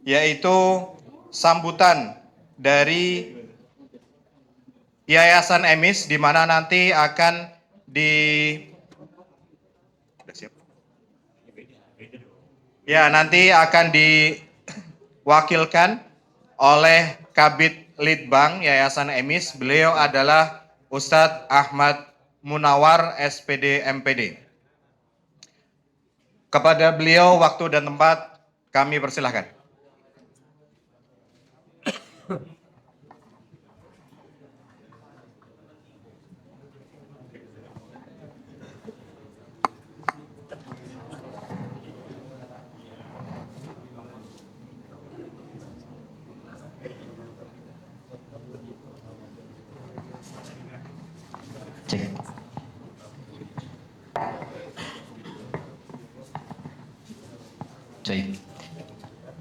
yaitu sambutan dari Yayasan EMIS, di mana nanti akan nanti akan diwakilkan oleh Kabid Litbang Yayasan EMIS. Beliau adalah Ustadz Ahmad Munawar, SPD MPD. Kepada beliau waktu dan tempat kami persilahkan.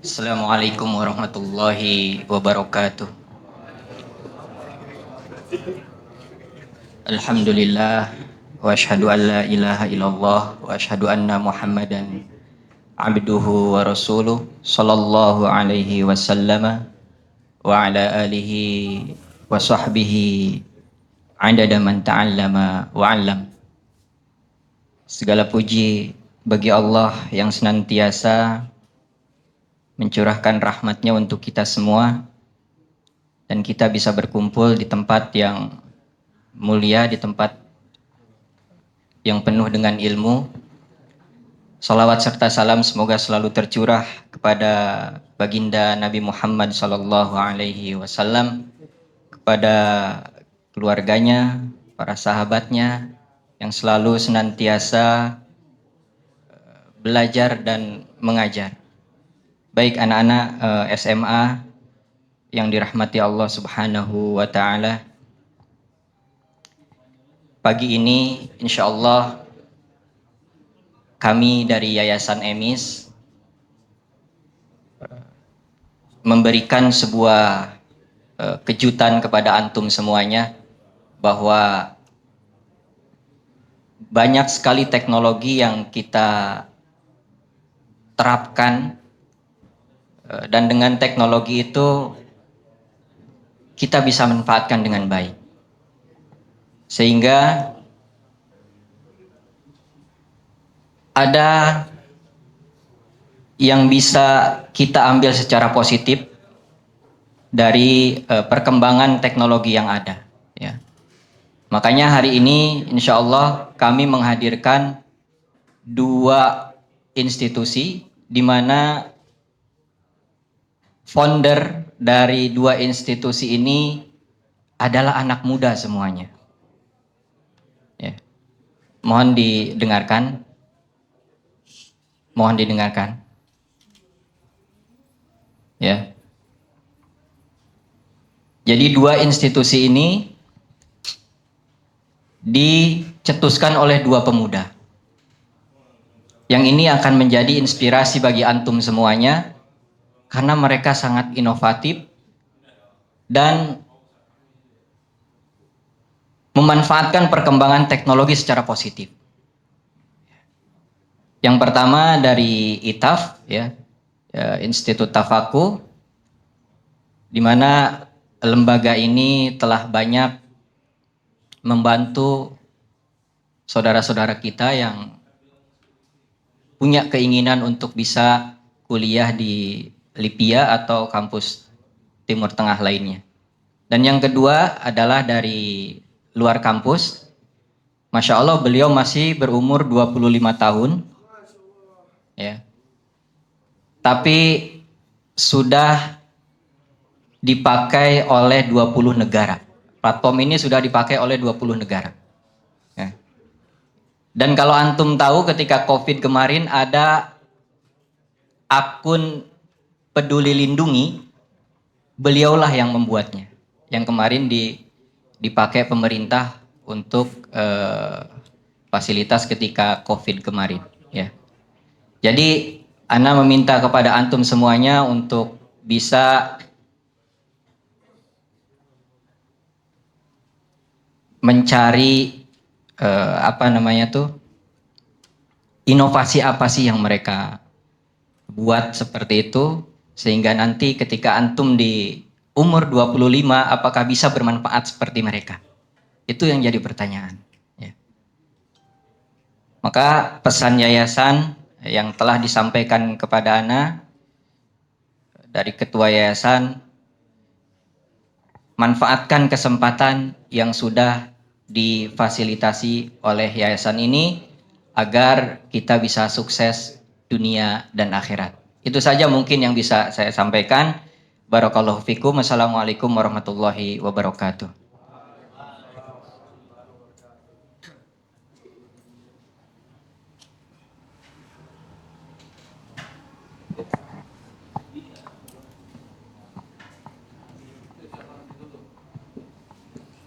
Assalamualaikum warahmatullahi wabarakatuh. Alhamdulillah wa asyhadu an la ilaha illallah wa asyhadu anna Muhammadan abduhu wa rasuluh sallallahu alaihi wasallam wa ala alihi wa sahbihi adada man ta'allama wa 'allam. Segala puji bagi Allah yang senantiasa mencurahkan rahmatnya untuk kita semua, dan kita bisa berkumpul di tempat yang mulia, di tempat yang penuh dengan ilmu. Salawat serta salam semoga selalu tercurah kepada baginda Nabi Muhammad sallallahu alaihi wasallam, kepada keluarganya, para sahabatnya yang selalu senantiasa belajar dan mengajar. Baik anak-anak SMA yang dirahmati Allah Subhanahu wa ta'ala, pagi ini insya Allah kami dari Yayasan EMIS memberikan sebuah kejutan kepada antum semuanya, bahwa banyak sekali teknologi yang kita terapkan, dan dengan teknologi itu kita bisa manfaatkan dengan baik, sehingga ada yang bisa kita ambil secara positif dari perkembangan teknologi yang ada, ya. Makanya hari ini insya Allah kami menghadirkan dua institusi, di mana founder dari dua institusi ini adalah anak muda semuanya. Ya. Mohon didengarkan. Mohon didengarkan. Ya. Jadi dua institusi ini dicetuskan oleh dua pemuda. Yang ini akan menjadi inspirasi bagi antum semuanya, karena mereka sangat inovatif dan memanfaatkan perkembangan teknologi secara positif. Yang pertama dari ITAF, ya, Institut Tafakuh, di mana lembaga ini telah banyak membantu saudara-saudara kita yang punya keinginan untuk bisa kuliah di Lipia atau kampus Timur Tengah lainnya. Dan yang kedua adalah dari luar kampus. Masya Allah, beliau masih berumur 25 tahun. Ya. Tapi sudah dipakai oleh 20 negara. Platform ini sudah dipakai oleh 20 negara. Ya. Dan kalau antum tahu, ketika COVID kemarin ada akun Peduli Lindungi, beliaulah yang membuatnya. Yang kemarin dipakai pemerintah untuk fasilitas ketika COVID kemarin. Ya. Jadi Ana meminta kepada antum semuanya untuk bisa mencari inovasi apa sih yang mereka buat seperti itu, Sehingga nanti ketika antum di umur 25, apakah bisa bermanfaat seperti mereka? Itu yang jadi pertanyaan. Ya. Maka pesan yayasan yang telah disampaikan kepada Ana dari ketua yayasan, manfaatkan kesempatan yang sudah difasilitasi oleh yayasan ini agar kita bisa sukses dunia dan akhirat. Itu saja mungkin yang bisa saya sampaikan. Barakallahu fikum. Assalamualaikum warahmatullahi wabarakatuh.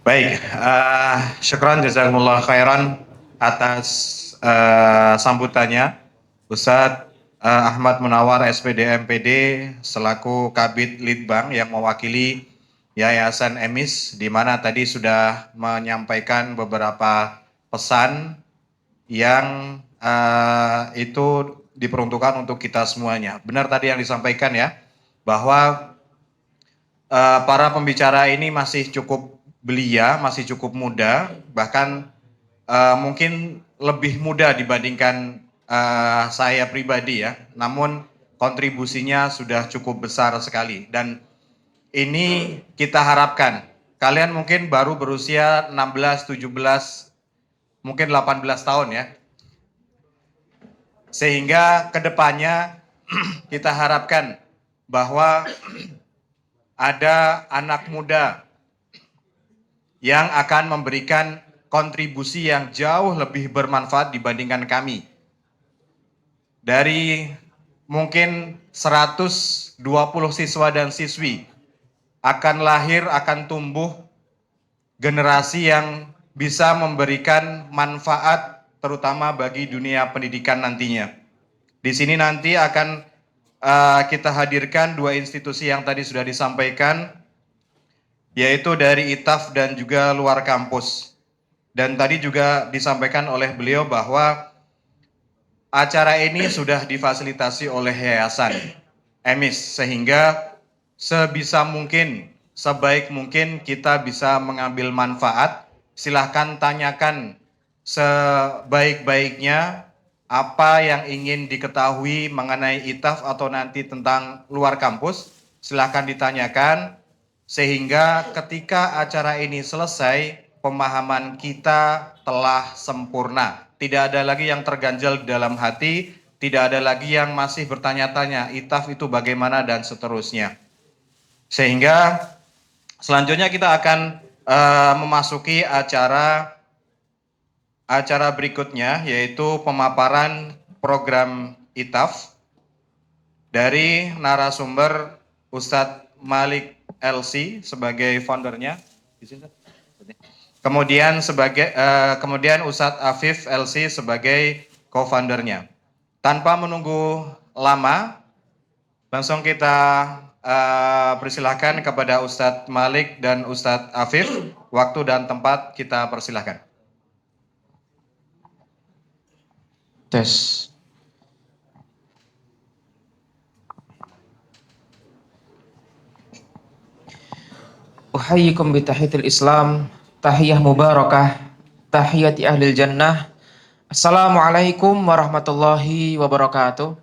Baik, syukran jazakumullah khairan atas sambutannya Ustadz Ahmad Munawar SPD MPD selaku Kabid Litbang yang mewakili Yayasan EMIS, di mana tadi sudah menyampaikan beberapa pesan yang itu diperuntukkan untuk kita semuanya. Benar tadi yang disampaikan ya, bahwa para pembicara ini masih cukup belia, masih cukup muda, bahkan mungkin lebih muda dibandingkan saya pribadi ya. Namun kontribusinya sudah cukup besar sekali, dan ini kita harapkan kalian mungkin baru berusia 16, 17, mungkin 18 tahun ya. Sehingga kedepannya kita harapkan bahwa ada anak muda yang akan memberikan kontribusi yang jauh lebih bermanfaat dibandingkan kami. Dari mungkin 120 siswa dan siswi akan lahir, akan tumbuh generasi yang bisa memberikan manfaat terutama bagi dunia pendidikan nantinya. Di sini nanti akan kita hadirkan dua institusi yang tadi sudah disampaikan, yaitu dari ITAF dan juga luar kampus. Dan tadi juga disampaikan oleh beliau bahwa acara ini sudah difasilitasi oleh Yayasan EMIS, sehingga sebisa mungkin, sebaik mungkin kita bisa mengambil manfaat. Silahkan tanyakan sebaik-baiknya apa yang ingin diketahui mengenai ITAF atau nanti tentang luar kampus. Silahkan ditanyakan, sehingga ketika acara ini selesai, pemahaman kita telah sempurna. Tidak ada lagi yang terganjal di dalam hati, tidak ada lagi yang masih bertanya-tanya, ITAF itu bagaimana dan seterusnya. Sehingga selanjutnya kita akan memasuki acara berikutnya, yaitu pemaparan program ITAF dari narasumber Ustadz Malik LC sebagai foundernya, kemudian Ustadz Afif LC sebagai co-foundernya. Tanpa menunggu lama, langsung kita persilahkan kepada Ustadz Malik dan Ustadz Afif. Waktu dan tempat kita persilahkan. Tes. Uhayyikum bitahiyatil Islam, tahiyah mubarakah, tahiyati ahlil jannah. Assalamualaikum warahmatullahi wabarakatuh.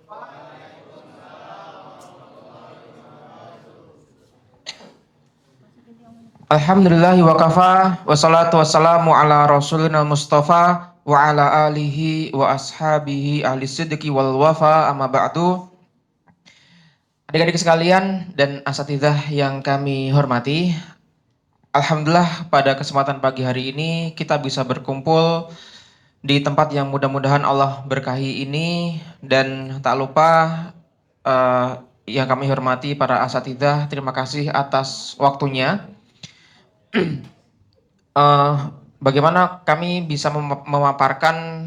Alhamdulillahi wa kafa, wassalatu wassalamu ala rasulina mustafa wa ala alihi wa ashabihi ahli sidqi wal wafa, amma ba'du. Adik-adik sekalian dan asatidzah yang kami hormati, alhamdulillah pada kesempatan pagi hari ini kita bisa berkumpul di tempat yang mudah-mudahan Allah berkahi ini. Dan tak lupa yang kami hormati para asatidzah, terima kasih atas waktunya. Bagaimana kami bisa memaparkan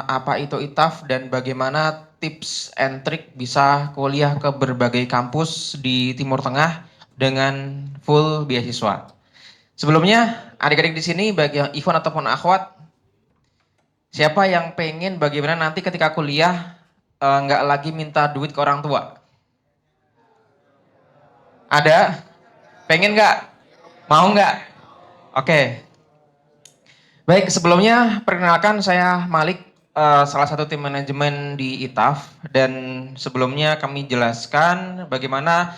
apa itu ITAF dan bagaimana tips and trick bisa kuliah ke berbagai kampus di Timur Tengah dengan full beasiswa. Sebelumnya, adik-adik di sini, bagi yang Ikhwan ataupun akhwat, siapa yang pengen bagaimana nanti ketika kuliah nggak lagi minta duit ke orang tua? Ada? Pengen nggak? Mau nggak? Oke. Baik, sebelumnya perkenalkan saya Malik, salah satu tim manajemen di ITAF, dan sebelumnya kami jelaskan bagaimana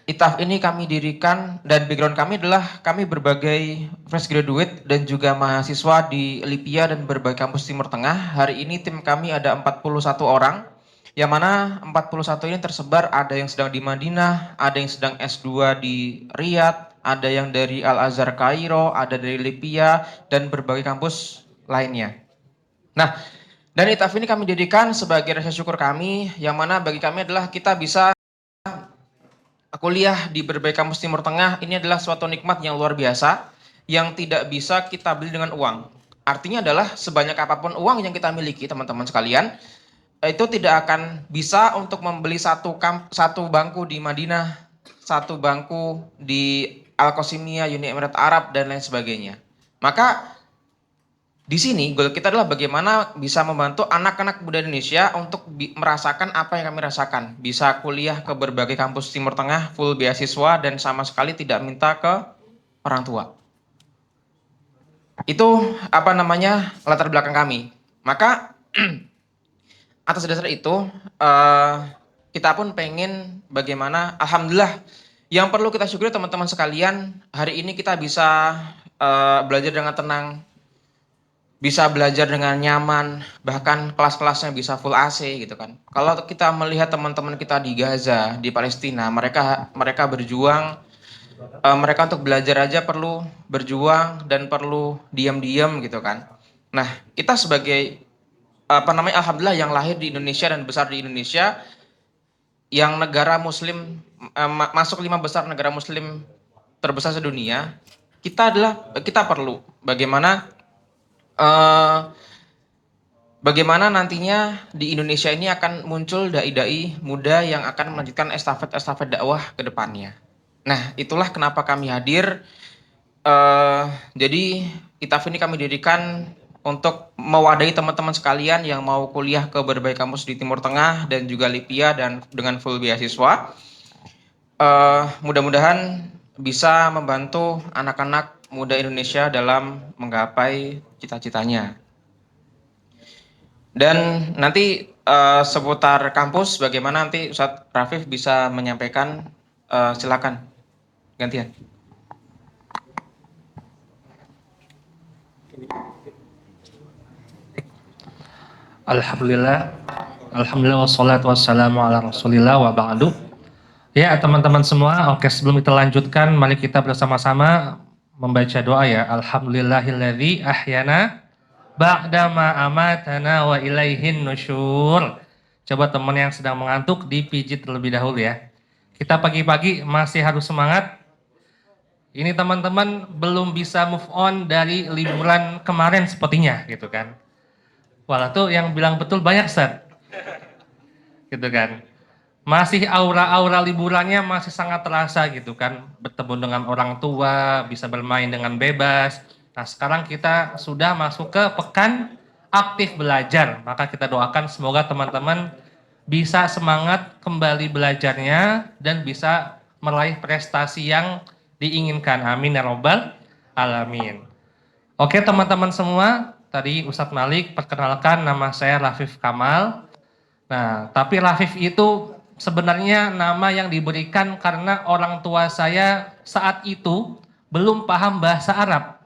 ITAF ini kami dirikan dan background kami adalah kami berbagai fresh graduate dan juga mahasiswa di LIPIA dan berbagai kampus Timur Tengah. Hari ini tim kami ada 41 orang, yang mana 41 ini tersebar, ada yang sedang di Madinah, ada yang sedang S2 di Riyadh, ada yang dari Al-Azhar Kairo, ada dari LIPIA, dan berbagai kampus lainnya. Nah, dan ITAF ini kami dirikan sebagai rasa syukur kami, yang mana bagi kami adalah kita bisa kuliah di berbagai kampus Timur Tengah. Ini adalah suatu nikmat yang luar biasa yang tidak bisa kita beli dengan uang. Artinya adalah sebanyak apapun uang yang kita miliki, teman-teman sekalian, itu tidak akan bisa untuk membeli satu bangku di Madinah, satu bangku di Al-Qasimiyah, Uni Emirat Arab, dan lain sebagainya. Maka di sini goal kita adalah bagaimana bisa membantu anak-anak muda Indonesia untuk merasakan apa yang kami rasakan. Bisa kuliah ke berbagai kampus Timur Tengah, full beasiswa, dan sama sekali tidak minta ke orang tua. Itu latar belakang kami. Maka atas dasar itu kita pun pengen bagaimana, alhamdulillah, yang perlu kita syukuri teman-teman sekalian, hari ini kita bisa belajar dengan tenang, bisa belajar dengan nyaman, bahkan kelas-kelasnya bisa full AC gitu kan. Kalau kita melihat teman-teman kita di Gaza, di Palestina, mereka berjuang, mereka untuk belajar aja perlu berjuang dan perlu diam-diam gitu kan. Nah, kita sebagai alhamdulillah yang lahir di Indonesia dan besar di Indonesia, yang negara muslim, masuk 5 besar negara muslim terbesar sedunia, kita perlu bagaimana nantinya di Indonesia ini akan muncul dai-dai muda yang akan melanjutkan estafet dakwah ke depannya. Nah, itulah kenapa kami hadir. Jadi ITAF ini kami dirikan untuk mewadahi teman-teman sekalian yang mau kuliah ke berbagai kampus di Timur Tengah dan juga LIPIA dan dengan full beasiswa. Mudah-mudahan bisa membantu anak-anak muda Indonesia dalam menggapai cita-citanya. Dan nanti seputar kampus bagaimana nanti Ustadz Rafif bisa menyampaikan, silakan gantian. Alhamdulillah, Alhamdulillah wassalatu wassalamu ala rasulillah wa ba'du. Ya teman-teman semua, oke sebelum kita lanjutkan, mari kita bersama-sama membaca doa ya. Alhamdulillahilladzi ahyana ba'dama amatana wa ilaihin nusyur. Coba teman yang sedang mengantuk dipijit terlebih dahulu ya. Kita pagi-pagi masih harus semangat. Ini teman-teman belum bisa move on dari liburan kemarin sepertinya gitu kan. Walah tuh yang bilang betul banyak Ustaz. Gitu kan. Masih aura-aura liburannya masih sangat terasa gitu kan. Bertemu dengan orang tua, bisa bermain dengan bebas. Nah sekarang kita sudah masuk ke pekan aktif belajar. Maka kita doakan semoga teman-teman bisa semangat kembali belajarnya dan bisa meraih prestasi yang diinginkan. Amin ya robbal alamin. Oke teman-teman semua, tadi Ustadz Malik perkenalkan nama saya Rafif Kamal. Nah, tapi Rafif itu sebenarnya nama yang diberikan karena orang tua saya saat itu belum paham bahasa Arab.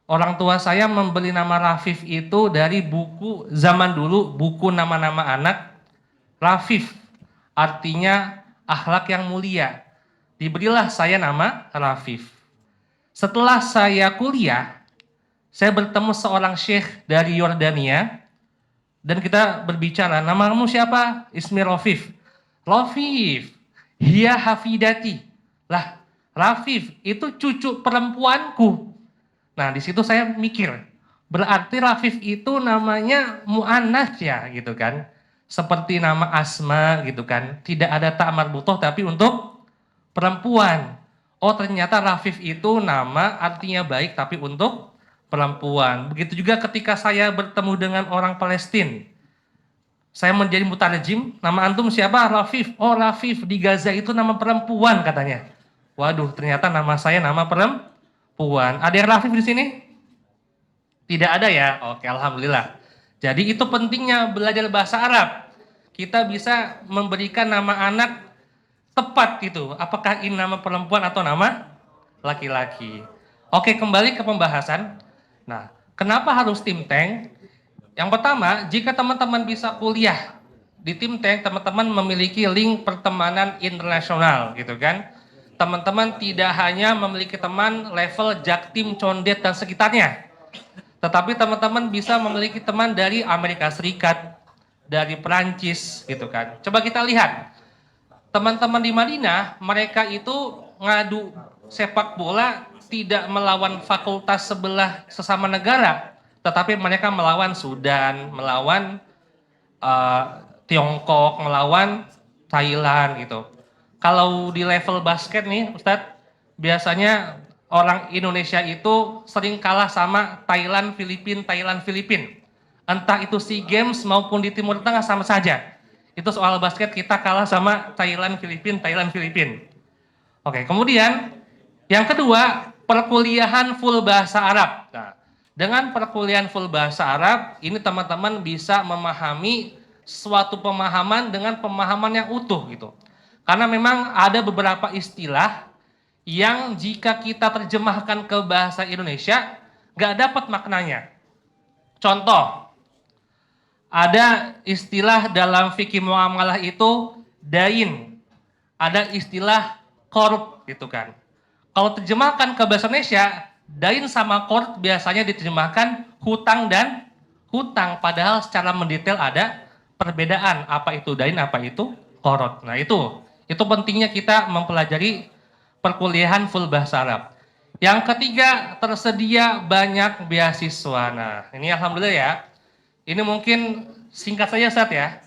Orang tua saya membeli nama Rafif itu dari buku zaman dulu, buku nama-nama anak. Rafif artinya akhlak yang mulia. Diberilah saya nama Rafif. Setelah saya kuliah, saya bertemu seorang syekh dari Yordania dan kita berbicara, namamu siapa? Ismi Rafif. Rafif, hiya hafidati. Lah, Rafif itu cucu perempuanku. Nah, di situ saya mikir, berarti Rafif itu namanya mu'annas ya gitu kan. Seperti nama Asma gitu kan. Tidak ada ta' marbutoh tapi untuk perempuan. Oh ternyata Rafif itu nama artinya baik tapi untuk perempuan. Begitu juga ketika saya bertemu dengan orang Palestina. Saya menjadi mutarjim, nama antum siapa? Rafif. Oh Rafif, di Gaza itu nama perempuan katanya. Waduh, ternyata nama saya nama perempuan. Ada yang Rafif di sini? Tidak ada ya? Oke, alhamdulillah. Jadi itu pentingnya belajar bahasa Arab. Kita bisa memberikan nama anak tepat gitu. Apakah ini nama perempuan atau nama laki-laki? Oke, kembali ke pembahasan. Nah, kenapa harus think tank? Yang pertama, jika teman-teman bisa kuliah di think tank, teman-teman memiliki link pertemanan internasional gitu kan. Teman-teman tidak hanya memiliki teman level Jaktim, Condet dan sekitarnya. Tetapi teman-teman bisa memiliki teman dari Amerika Serikat, dari Perancis gitu kan. Coba kita lihat. Teman-teman di Madinah, mereka itu ngadu sepak bola tidak melawan fakultas sebelah sesama negara, tetapi mereka melawan Sudan, melawan Tiongkok, melawan Thailand gitu. Kalau di level basket nih, Ustadz, biasanya orang Indonesia itu sering kalah sama Thailand, Filipina. Entah itu SEA Games maupun di Timur Tengah sama saja. Itu soal basket kita kalah sama Thailand, Filipina. Oke, kemudian yang kedua, perkuliahan full bahasa Arab. Nah, dengan perkuliahan full bahasa Arab, ini teman-teman bisa memahami suatu pemahaman dengan pemahaman yang utuh gitu. Karena memang ada beberapa istilah yang jika kita terjemahkan ke bahasa Indonesia, nggak dapat maknanya. Contoh, ada istilah dalam fikih muamalah itu dain, ada istilah qard gitu kan. Kalau terjemahkan ke bahasa Indonesia, dain sama qard biasanya diterjemahkan hutang dan hutang, padahal secara mendetail ada perbedaan apa itu dain, apa itu qard. Nah, itu pentingnya kita mempelajari perkuliahan full bahasa Arab. Yang ketiga, tersedia banyak beasiswa. Nah, ini alhamdulillah ya. Ini mungkin singkat saja Ustaz ya.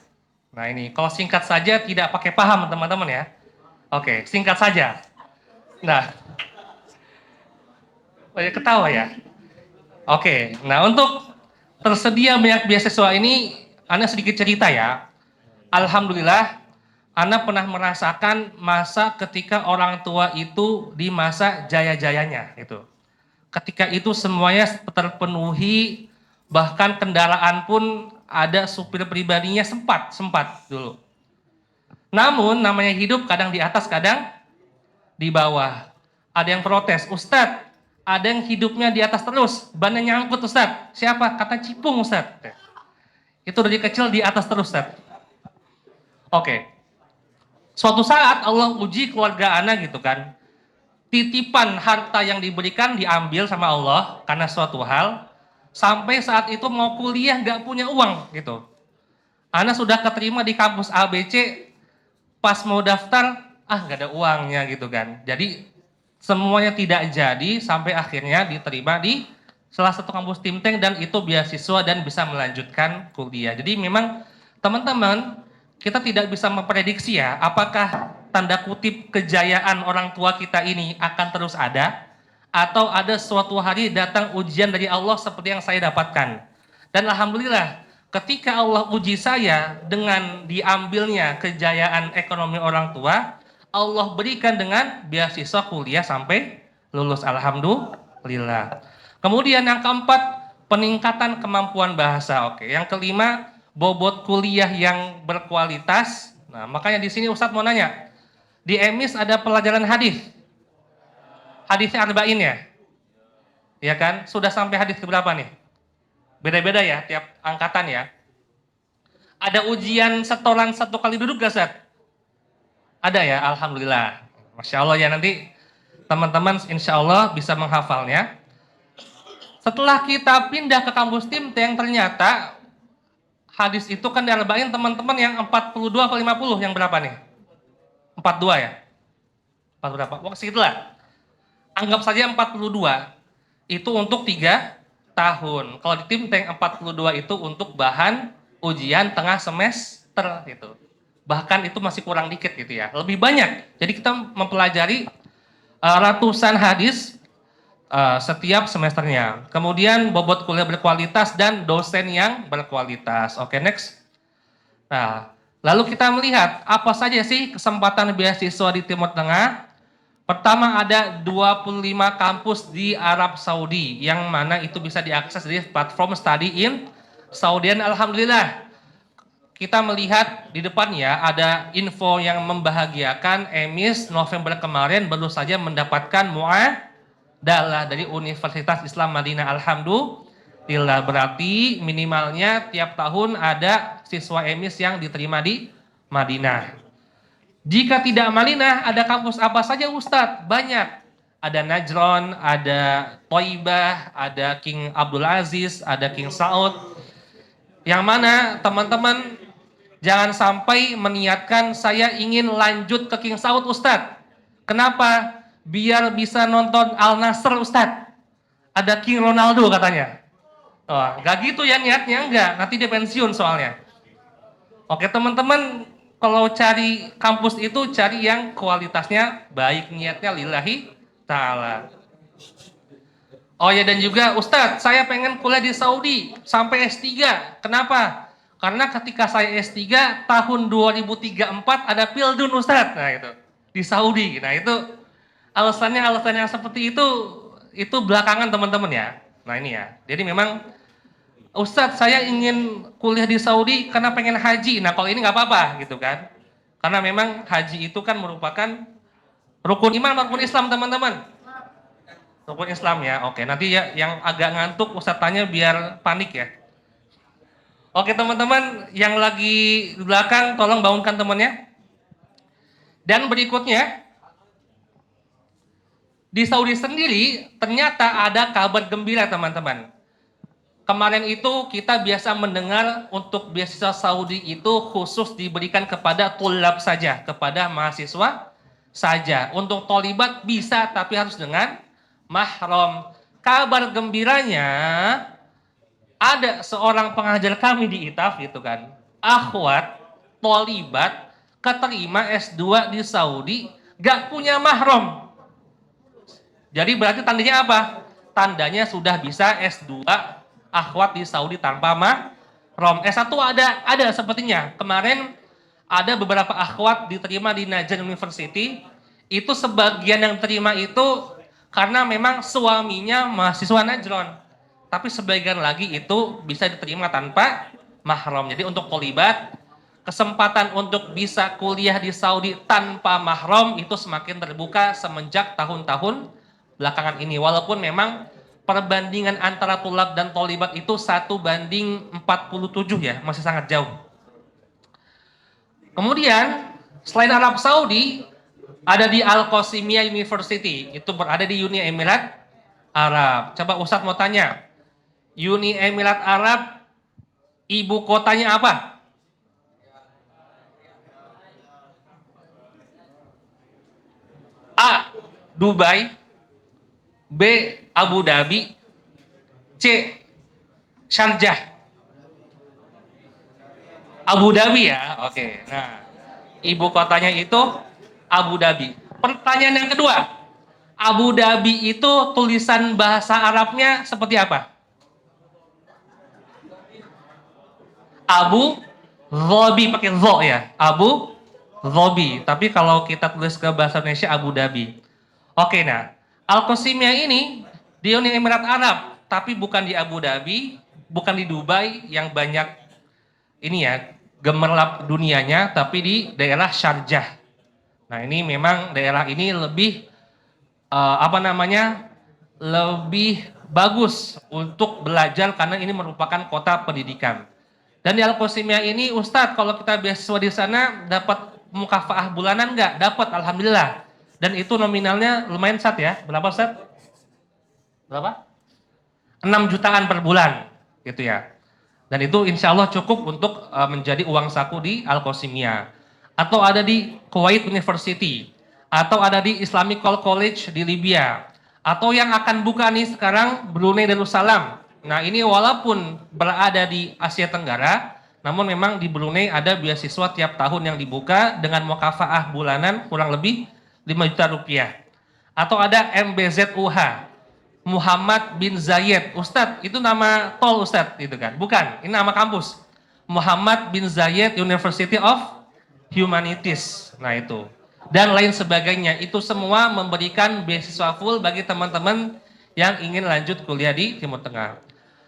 Nah ini, kalau singkat saja tidak pakai paham teman-teman ya. Oke, singkat saja. Nah, ketawa ya. Oke, nah untuk tersedia banyak beasiswa ini, Anda sedikit cerita ya. Alhamdulillah, Anda pernah merasakan masa ketika orang tua itu di masa jaya-jayanya gitu. Ketika itu semuanya terpenuhi, bahkan kendaraan pun ada supir pribadinya sempat dulu. Namun namanya hidup kadang di atas, kadang di bawah. Ada yang protes, Ustadz, ada yang hidupnya di atas terus, bannya nyangkut Ustadz. Siapa? Kata Cipung Ustadz. Itu dari kecil di atas terus Ustadz. Oke. Suatu saat Allah uji keluarga anak gitu kan. Titipan harta yang diberikan diambil sama Allah karena suatu hal. Sampai saat itu mau kuliah nggak punya uang gitu. Ana sudah keterima di kampus ABC, pas mau daftar, nggak ada uangnya gitu kan. Jadi semuanya tidak jadi sampai akhirnya diterima di salah satu kampus think tank dan itu beasiswa dan bisa melanjutkan kuliah. Jadi memang teman-teman, kita tidak bisa memprediksi ya apakah tanda kutip kejayaan orang tua kita ini akan terus ada atau ada suatu hari datang ujian dari Allah seperti yang saya dapatkan. Dan alhamdulillah ketika Allah uji saya dengan diambilnya kejayaan ekonomi orang tua, Allah berikan dengan beasiswa kuliah sampai lulus, alhamdulillah. Kemudian yang keempat, peningkatan kemampuan bahasa. Oke, yang kelima, bobot kuliah yang berkualitas. Nah, makanya di sini Ustadz mau nanya, di EMIS ada pelajaran hadis. Hadisnya arba'in ya? Ya kan? Sudah sampai hadis keberapa nih? Beda-beda ya tiap angkatan ya. Ada ujian setoran 1 kali duduk gak Ustadz? Ada ya, alhamdulillah. Masya Allah ya, nanti teman-teman insya Allah bisa menghafalnya. Setelah kita pindah ke kampus think tank, ternyata hadis itu kan diarbain teman-teman yang 42 atau 50, yang berapa nih? 42 ya? 40 berapa? Pokoknya segitulah. Anggap saja 42 itu untuk 3 tahun. Kalau di think tank 42 itu untuk bahan ujian tengah semester gitu. Bahkan itu masih kurang dikit gitu ya. Lebih banyak. Jadi kita mempelajari ratusan hadis setiap semesternya. Kemudian bobot kuliah berkualitas dan dosen yang berkualitas. Oke, next. Nah, lalu kita melihat apa saja sih kesempatan beasiswa di Timur Tengah. Pertama ada 25 kampus di Arab Saudi yang mana itu bisa diakses di platform Study in Saudi. Dan alhamdulillah kita melihat di depannya ada info yang membahagiakan. Emis November kemarin baru saja mendapatkan muadalah dari Universitas Islam Madinah. Alhamdulillah, berarti minimalnya tiap tahun ada siswa Emis yang diterima di Madinah. Jika tidak Madinah, ada kampus apa saja Ustadz? Banyak. Ada Najron, ada Thaibah, ada King Abdul Aziz, ada King Saud. Yang mana teman-teman jangan sampai meniatkan saya ingin lanjut ke King Saud Ustadz. Kenapa? Biar bisa nonton Al Nassr Ustadz. Ada King Ronaldo katanya. Oh, gak gitu ya niatnya, enggak. Nanti dia pensiun soalnya. Oke teman-teman, kalau cari kampus itu cari yang kualitasnya baik, niatnya lillahi ta'ala. Oh ya, dan juga Ustadz, saya pengen kuliah di Saudi sampai S3. Kenapa? Karena ketika saya S3 tahun 2034 ada Pildun Ustadz. Nah itu di Saudi. Nah itu alasan yang seperti itu belakangan teman-teman ya. Nah ini ya. Jadi memang Ustadz saya ingin kuliah di Saudi karena pengen haji. Nah kalau ini nggak apa-apa gitu kan. Karena memang haji itu kan merupakan rukun iman, rukun Islam teman-teman. Rukun Islam ya. Oke, nanti ya yang agak ngantuk Ustadz tanya biar panik ya. Oke teman-teman yang lagi di belakang tolong bangunkan temannya. Dan berikutnya di Saudi sendiri ternyata ada kabar gembira teman-teman. Kemarin itu kita biasa mendengar untuk beasiswa Saudi itu khusus diberikan kepada tulab saja, kepada mahasiswa saja. Untuk tholibat bisa tapi harus dengan mahram. Kabar gembiranya ada seorang pengajar kami di ITAF gitu kan. Akhwat, tholibat, keterima S2 di Saudi, gak punya mahram. Jadi berarti tandanya apa? Tandanya sudah bisa S2 akhwat di Saudi tanpa mahram. S1 ada sepertinya. Kemarin ada beberapa akhwat diterima di Najran University. Itu sebagian yang terima itu karena memang suaminya mahasiswa Najran. Tapi sebagian lagi itu bisa diterima tanpa mahram. Jadi untuk tholibat, kesempatan untuk bisa kuliah di Saudi tanpa mahram itu semakin terbuka semenjak tahun-tahun belakangan ini. Walaupun memang perbandingan antara tulab dan tholibat itu 1:47 ya, masih sangat jauh. Kemudian selain Arab Saudi ada di Al-Qasimiyah University, itu berada di Uni Emirat Arab. Coba Ustadz mau tanya, Uni Emirat Arab ibu kotanya apa? A. Dubai, B. Abu Dhabi, C. Sharjah. Abu Dhabi ya, oke. Nah, ibu kotanya itu Abu Dhabi. Pertanyaan yang kedua, Abu Dhabi itu tulisan bahasa Arabnya seperti apa? Abu Dhabi pakai zo ya, Abu Dhabi. Tapi kalau kita tulis ke bahasa Indonesia Abu Dhabi. Oke, nah Al-Qasimiyah ini di Uni Emirat Arab, tapi bukan di Abu Dhabi, bukan di Dubai yang banyak ini ya gemerlap dunianya, tapi di daerah Sharjah. Nah ini memang daerah ini lebih lebih bagus untuk belajar karena ini merupakan kota pendidikan. Dan di Al-Qasimiyah ini Ustadz kalau kita beasiswa di sana dapat mukafaah bulanan nggak? Dapat, alhamdulillah. Dan itu nominalnya lumayan Ustadz ya. Berapa Ustadz? Berapa? 6 jutaan per bulan gitu ya. Dan itu insya Allah cukup untuk menjadi uang saku di Al-Qasimiyah. Atau ada di Kuwait University. Atau ada di Islamic College di Libya. Atau yang akan buka nih sekarang Brunei Darussalam. Nah ini walaupun berada di Asia Tenggara, namun memang di Brunei ada beasiswa tiap tahun yang dibuka dengan mukafaah bulanan kurang lebih 5 juta rupiah. Atau ada MBZUH, Muhammad bin Zayed. Ustadz, itu nama tol Ustadz, itu kan? Bukan, ini nama kampus. Muhammad bin Zayed University of Humanities. Nah itu. Dan lain sebagainya. Itu semua memberikan beasiswa full bagi teman-teman yang ingin lanjut kuliah di Timur Tengah.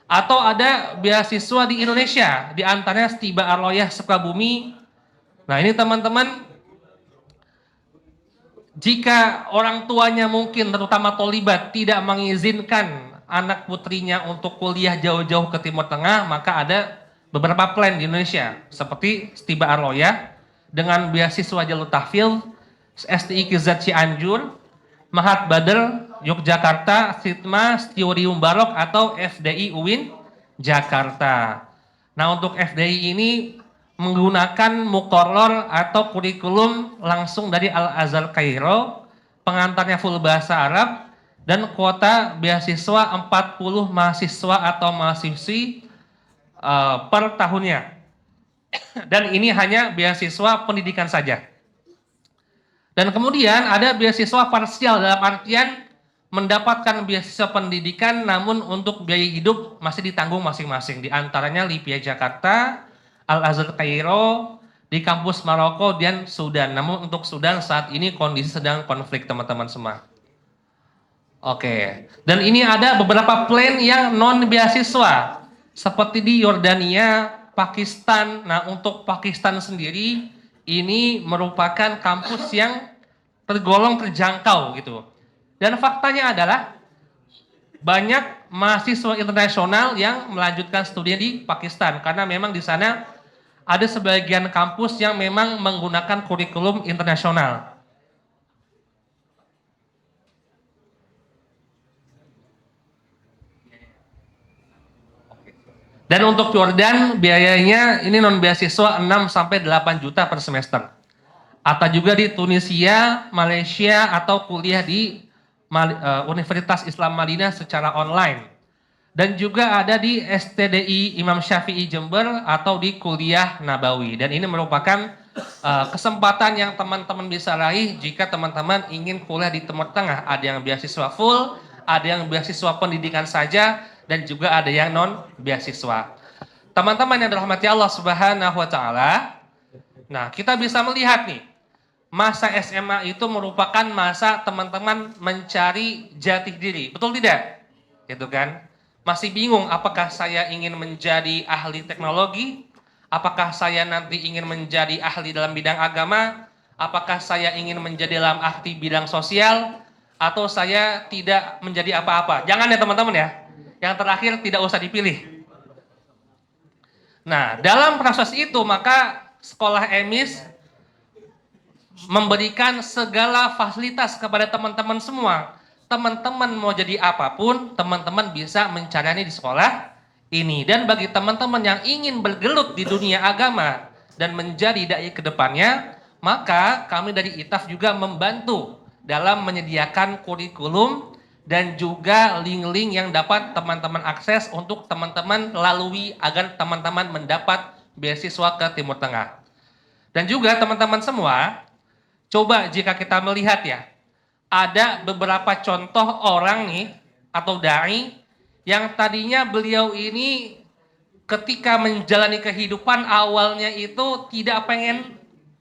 Atau ada beasiswa di Indonesia, di antaranya Stiba Arloyah Sukabumi. Nah ini teman-teman, jika orang tuanya mungkin terutama tolibat tidak mengizinkan anak putrinya untuk kuliah jauh-jauh ke Timur Tengah, maka ada beberapa plan di Indonesia seperti Stiba Arloyah dengan beasiswa jalur tahfidz, STI Kizat Cianjur, Mahat Badr Yogyakarta, Sitma Stiurium Barok atau FDI UIN Jakarta. Nah untuk FDI ini menggunakan mukoror atau kurikulum langsung dari Al-Azhar Kairo, pengantarnya full bahasa Arab, dan kuota beasiswa 40 mahasiswa atau mahasiswi per tahunnya. Dan ini hanya beasiswa pendidikan saja. Dan kemudian ada beasiswa parsial dalam artian mendapatkan beasiswa pendidikan namun untuk biaya hidup masih ditanggung masing-masing. Di antaranya Lipia Jakarta, Al-Azhar Kairo, di kampus Maroko dan Sudan. Namun untuk Sudan saat ini kondisi sedang konflik teman-teman semua. Oke. Dan ini ada beberapa plan yang non beasiswa seperti di Yordania, Pakistan. Nah untuk Pakistan sendiri ini merupakan kampus yang tergolong terjangkau gitu. Dan faktanya adalah banyak mahasiswa internasional yang melanjutkan studi di Pakistan karena memang di sana ada sebagian kampus yang memang menggunakan kurikulum internasional. Dan untuk Jordan biayanya ini non beasiswa 6 sampai 8 juta per semester. Atau juga di Tunisia, Malaysia atau kuliah di Universitas Islam Madinah secara online. Dan juga ada di STDI Imam Syafi'i Jember atau di Kuliah Nabawi. Dan ini merupakan kesempatan yang teman-teman bisa raih jika teman-teman ingin kuliah di Timur Tengah. Ada yang beasiswa full, ada yang beasiswa pendidikan saja, dan juga ada yang non beasiswa. Teman-teman yang dirahmati Allah Subhanahu wa taala, nah kita bisa melihat nih, masa SMA itu merupakan masa teman-teman mencari jati diri. Betul tidak? Gitu kan? Masih bingung apakah saya ingin menjadi ahli teknologi? Apakah saya nanti ingin menjadi ahli dalam bidang agama? Apakah saya ingin menjadi dalam ahli bidang sosial? Atau saya tidak menjadi apa-apa? Jangan ya teman-teman ya. Yang terakhir tidak usah dipilih. Nah, dalam proses itu maka sekolah EMIS memberikan segala fasilitas kepada teman-teman semua. Teman-teman mau jadi apapun, teman-teman bisa mencarinya di sekolah ini. Dan bagi teman-teman yang ingin bergelut di dunia agama dan menjadi dai ke depannya, maka kami dari ITAF juga membantu dalam menyediakan kurikulum dan juga link-link yang dapat teman-teman akses untuk teman-teman lalui agar teman-teman mendapat beasiswa ke Timur Tengah. Dan juga teman-teman semua, coba jika kita melihat ya, ada beberapa contoh orang nih atau dai yang tadinya beliau ini ketika menjalani kehidupan awalnya itu tidak pengen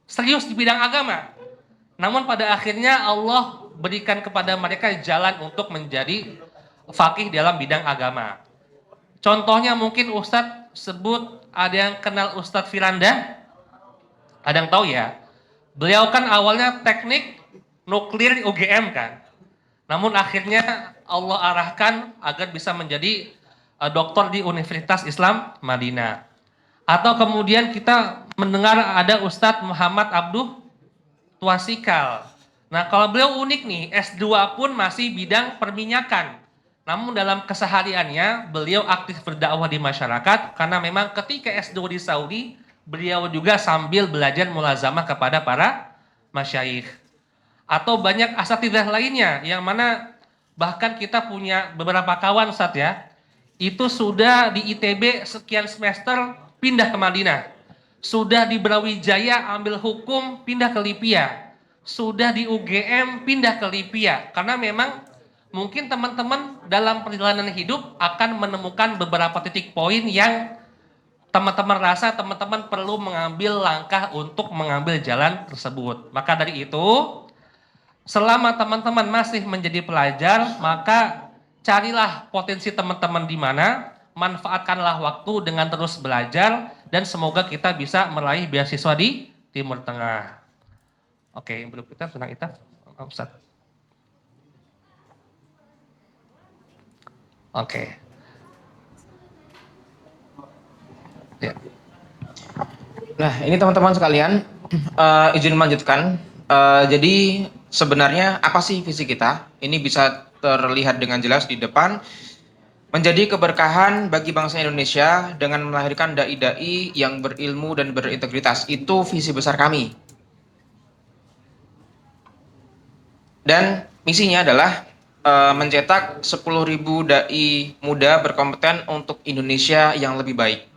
serius di bidang agama. Namun pada akhirnya Allah berikan kepada mereka jalan untuk menjadi faqih dalam bidang agama. Contohnya mungkin Ustadz sebut, ada yang kenal Ustadz Firanda? Ada yang tahu ya? Beliau kan awalnya teknik nuklir UGM kan. Namun akhirnya Allah arahkan agar bisa menjadi doktor di Universitas Islam Madinah. Atau kemudian kita mendengar ada Ustadz Muhammad Abduh Twasikal. Nah kalau beliau unik nih, S2 pun masih bidang perminyakan. Namun dalam kesehariannya beliau aktif berdakwah di masyarakat karena memang ketika S2 di Saudi, beliau juga sambil belajar mulazamah kepada para masyayikh. Atau banyak asatidzah lainnya yang mana bahkan kita punya beberapa kawan Ustaz ya, itu sudah di ITB sekian semester pindah ke Madinah. Sudah di Brawijaya ambil hukum pindah ke Lipia. Sudah di UGM pindah ke Lipia. Karena memang mungkin teman-teman dalam perjalanan hidup akan menemukan beberapa titik poin yang teman-teman rasa teman-teman perlu mengambil langkah untuk mengambil jalan tersebut. Maka dari itu, selama teman-teman masih menjadi pelajar, maka carilah potensi teman-teman di mana, manfaatkanlah waktu dengan terus belajar, dan semoga kita bisa meraih beasiswa di Timur Tengah. Oke, belum kita tentang itu, Ustaz. Oke. Ya. Nah, ini teman-teman sekalian, izin melanjutkan. Jadi sebenarnya apa sih visi kita? Ini bisa terlihat dengan jelas di depan. Menjadi keberkahan bagi bangsa Indonesia dengan melahirkan dai-dai yang berilmu dan berintegritas. Itu visi besar kami. Dan misinya adalah mencetak 10.000 dai muda berkompeten untuk Indonesia yang lebih baik.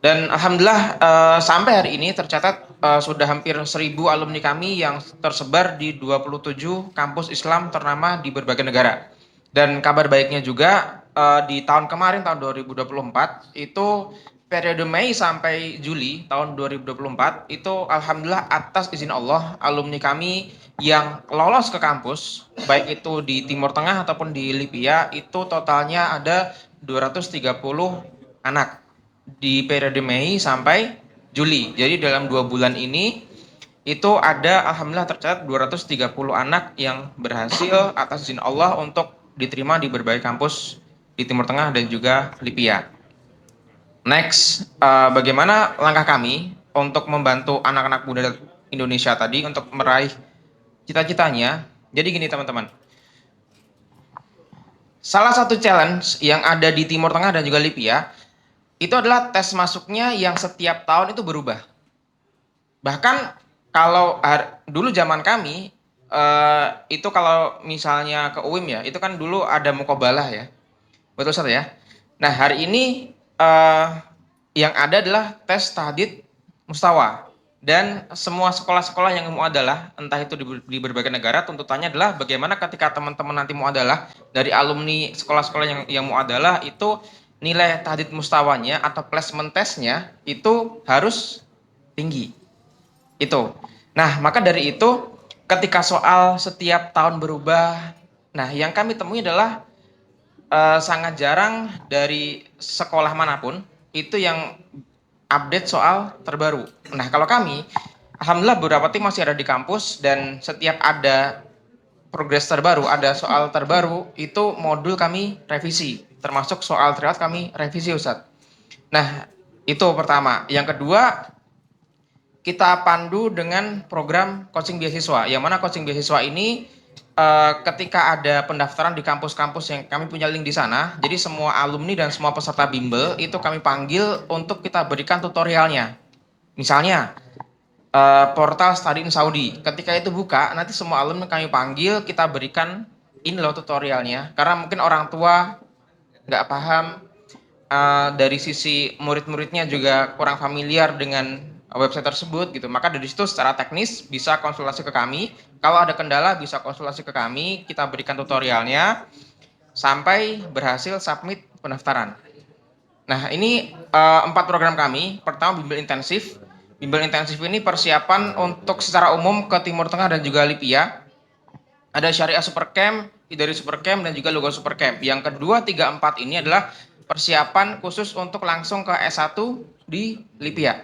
Dan alhamdulillah sampai hari ini tercatat sudah hampir 1.000 alumni kami yang tersebar di 27 kampus Islam ternama di berbagai negara. Dan kabar baiknya juga di tahun kemarin, tahun 2024, itu periode Mei sampai Juli tahun 2024, itu alhamdulillah atas izin Allah, alumni kami yang lolos ke kampus, baik itu di Timur Tengah ataupun di Libya, itu totalnya ada 230 anak di periode Mei sampai Juli. Jadi dalam 2 bulan ini itu ada alhamdulillah tercatat 230 anak yang berhasil atas izin Allah untuk diterima di berbagai kampus di Timur Tengah dan juga Libya. Next, bagaimana langkah kami untuk membantu anak-anak muda Indonesia tadi untuk meraih cita-citanya? Jadi gini teman-teman, salah satu challenge yang ada di Timur Tengah dan juga Libya itu adalah tes masuknya yang setiap tahun itu berubah. Bahkan kalau dulu zaman kami itu kalau misalnya ke UIM ya, itu kan dulu ada mukobalah ya, betul Ustaz ya. Nah hari ini yang ada adalah tes tahdid mustawa, dan semua sekolah-sekolah yang muadalah, entah itu di berbagai negara, tuntutannya adalah bagaimana ketika teman-teman nanti muadalah dari alumni sekolah-sekolah yang muadalah itu nilai tahdid mustawanya atau placement testnya itu harus tinggi. Itu. Nah, maka dari itu ketika soal setiap tahun berubah, nah yang kami temui adalah sangat jarang dari sekolah manapun itu yang update soal terbaru. Nah, kalau kami, alhamdulillah beberapa tim masih ada di kampus dan setiap ada progres terbaru, ada soal terbaru, itu modul kami revisi, termasuk soal tryout kami revisi Ustadz. Nah, itu pertama. Yang kedua, kita pandu dengan program coaching beasiswa, yang mana coaching beasiswa ini ketika ada pendaftaran di kampus-kampus yang kami punya link di sana, jadi semua alumni dan semua peserta bimbel itu kami panggil untuk kita berikan tutorialnya. Misalnya, portal Study in Saudi. Ketika itu buka, nanti semua alumni kami panggil, kita berikan ini loh tutorialnya. Karena mungkin orang tua nggak paham, dari sisi murid-muridnya juga kurang familiar dengan website tersebut gitu. Maka dari situ secara teknis bisa konsultasi ke kami. Kalau ada kendala bisa konsultasi ke kami, kita berikan tutorialnya sampai berhasil submit pendaftaran. Nah ini 4 program kami. Pertama bimbel intensif. Bimbel intensif ini persiapan untuk secara umum ke Timur Tengah dan juga Libya. Ada Syariah Supercamp, Idari Supercamp, dan juga Logo Supercamp. Yang kedua, 3, 4 ini adalah persiapan khusus untuk langsung ke S1 di Libya.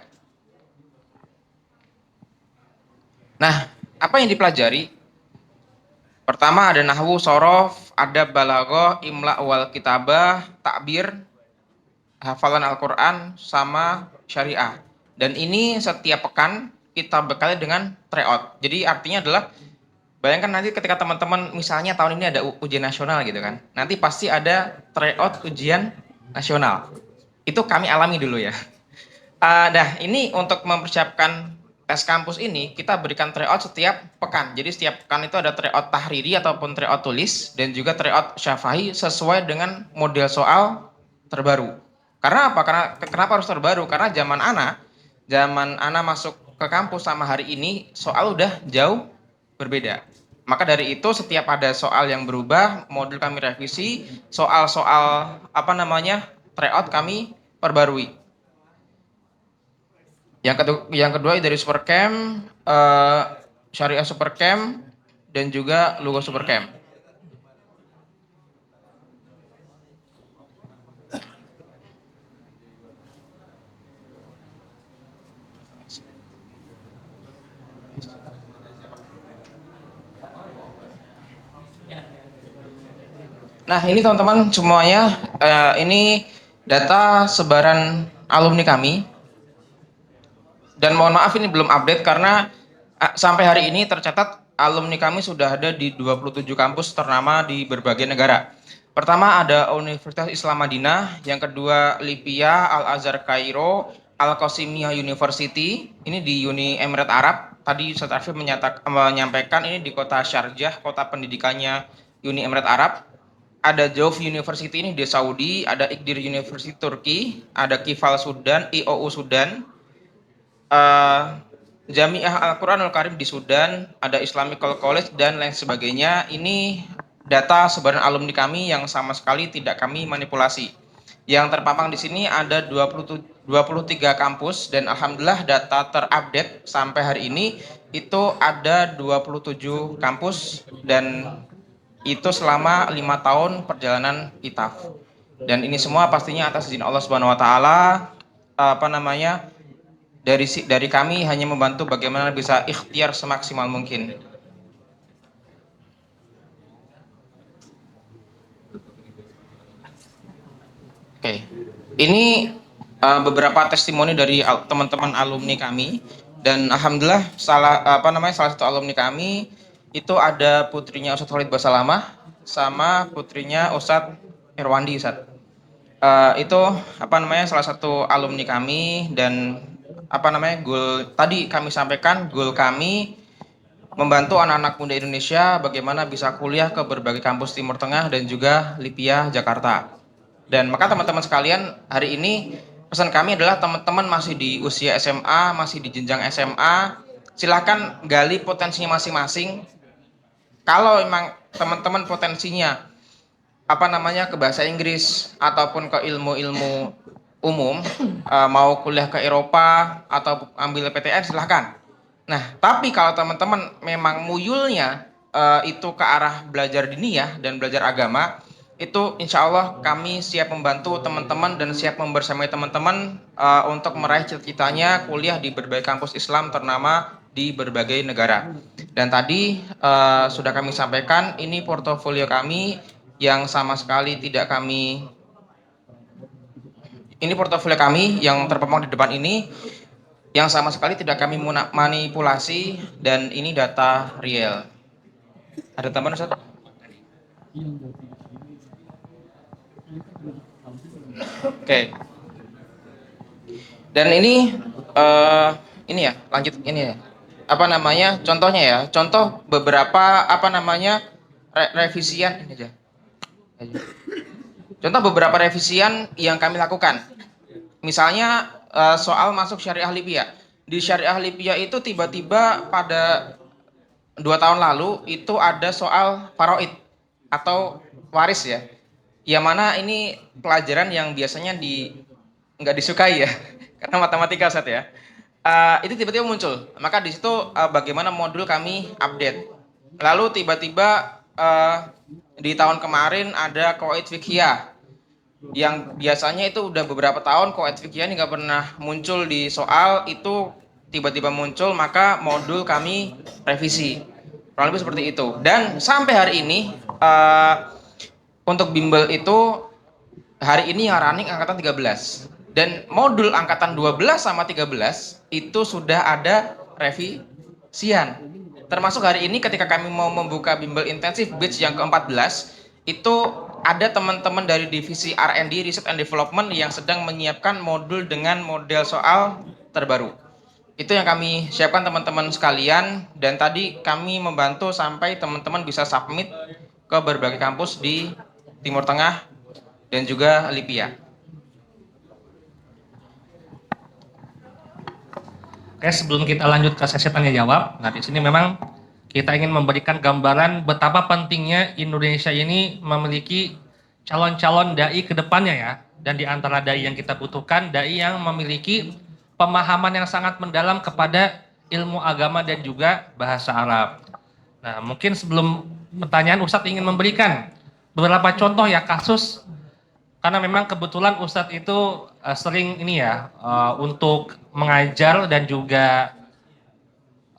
Nah, apa yang dipelajari? Pertama ada nahwu, sorof, adab, balaghah, imla wal kitabah, takbir, hafalan Al-Quran, sama syariah. Dan ini setiap pekan kita bekali dengan tryout. Jadi artinya adalah, bayangkan nanti ketika teman-teman misalnya tahun ini ada ujian nasional gitu kan, nanti pasti ada tryout ujian nasional. Itu kami alami dulu ya. Nah ini untuk mempersiapkan tes kampus ini, kita berikan tryout setiap pekan. Jadi setiap pekan itu ada tryout tahriri ataupun tryout tulis, dan juga tryout syafahi sesuai dengan model soal terbaru. Karena apa? Kenapa harus terbaru? Karena zaman Ana masuk ke kampus sama hari ini soal udah jauh berbeda. Maka dari itu setiap ada soal yang berubah, modul kami revisi, soal-soal tryout kami perbarui. Yang kedua dari Supercamp, Syariah Supercamp, dan juga logo Supercamp. Nah, ini teman-teman semuanya, ini data sebaran alumni kami. Dan mohon maaf ini belum update karena sampai hari ini tercatat alumni kami sudah ada di 27 kampus ternama di berbagai negara. Pertama ada Universitas Islam Madinah, yang kedua Lipia, Al-Azhar Kairo, Al-Qasimiyah University, ini di Uni Emirat Arab. Tadi Ustaz Arif menyampaikan ini di kota Sharjah, kota pendidikannya Uni Emirat Arab. Ada Jauh University ini di Saudi, ada Iqdir University Turki, ada Kifal Sudan, IOU Sudan, Jamiah Al-Quranul Karim di Sudan, ada Islamical College dan lain sebagainya. Ini data sebaran alumni kami yang sama sekali tidak kami manipulasi. Yang terpampang di sini ada 23 kampus dan alhamdulillah data terupdate sampai hari ini itu ada 27 kampus dan itu selama 5 tahun perjalanan ITAF. Dan ini semua pastinya atas izin Allah Subhanahu wa taala, dari kami hanya membantu bagaimana bisa ikhtiar semaksimal mungkin. Oke. Ini beberapa testimoni dari teman-teman alumni kami dan alhamdulillah salah satu alumni kami itu ada putrinya Ustadz Khalid Basalamah sama putrinya Ustadz Irwandi, Ustadz. Itu salah satu alumni kami dan goal tadi kami sampaikan, goal kami membantu anak-anak muda Indonesia bagaimana bisa kuliah ke berbagai kampus Timur Tengah dan juga Lipia Jakarta. Dan maka teman-teman sekalian, hari ini pesan kami adalah teman-teman masih di usia SMA, masih di jenjang SMA, silahkan gali potensinya masing-masing. Kalau memang teman-teman potensinya ke bahasa Inggris ataupun ke ilmu-ilmu umum, mau kuliah ke Eropa atau ambil PTN silahkan. Nah, tapi kalau teman-teman memang muyulnya itu ke arah belajar diniyah dan belajar agama, itu insya Allah kami siap membantu teman-teman dan siap membersamai teman-teman untuk meraih cita-citanya kuliah di berbagai kampus Islam ternama di berbagai negara. Dan tadi sudah kami sampaikan, ini portofolio kami yang sama sekali tidak kami, ini portofolio kami yang terpampang di depan ini, yang sama sekali tidak kami manipulasi dan ini data real. Ada tambahan, Ustaz? Oke. Dan ini ya, lanjut ini ya. Contohnya ya. Contoh beberapa revisian ini aja. Contoh beberapa revisian yang kami lakukan. Misalnya soal masuk syariah Lipia. Di syariah Lipia itu tiba-tiba pada 2 tahun lalu itu ada soal faraid atau waris ya. Yang mana ini pelajaran yang biasanya nggak disukai ya, karena matematika, Ustaz ya. Itu tiba-tiba muncul. Maka di situ bagaimana modul kami update. Lalu tiba-tiba di tahun kemarin ada qawaid fiqhiyah yang biasanya itu udah beberapa tahun qawaid fiqhiyah ini nggak pernah muncul di soal, itu tiba-tiba muncul, maka modul kami revisi. Kurang lebih seperti itu. Dan sampai hari ini untuk bimbel itu hari ini yang running angkatan 13. Dan modul angkatan 12 sama 13 itu sudah ada revisian. Termasuk hari ini ketika kami mau membuka bimbel intensif batch yang ke-14, itu ada teman-teman dari divisi R&D, Research and Development, yang sedang menyiapkan modul dengan model soal terbaru. Itu yang kami siapkan teman-teman sekalian, dan tadi kami membantu sampai teman-teman bisa submit ke berbagai kampus di Timur Tengah dan juga Lipia. Oke, sebelum kita lanjut ke sesi tanya jawab, nah di sini memang kita ingin memberikan gambaran betapa pentingnya Indonesia ini memiliki calon-calon dai ke depannya ya. Dan di antara dai yang kita butuhkan, dai yang memiliki pemahaman yang sangat mendalam kepada ilmu agama dan juga bahasa Arab. Nah, mungkin sebelum pertanyaan Ustadz ingin memberikan beberapa contoh ya kasus, karena memang kebetulan Ustadz itu sering ini ya untuk mengajar dan juga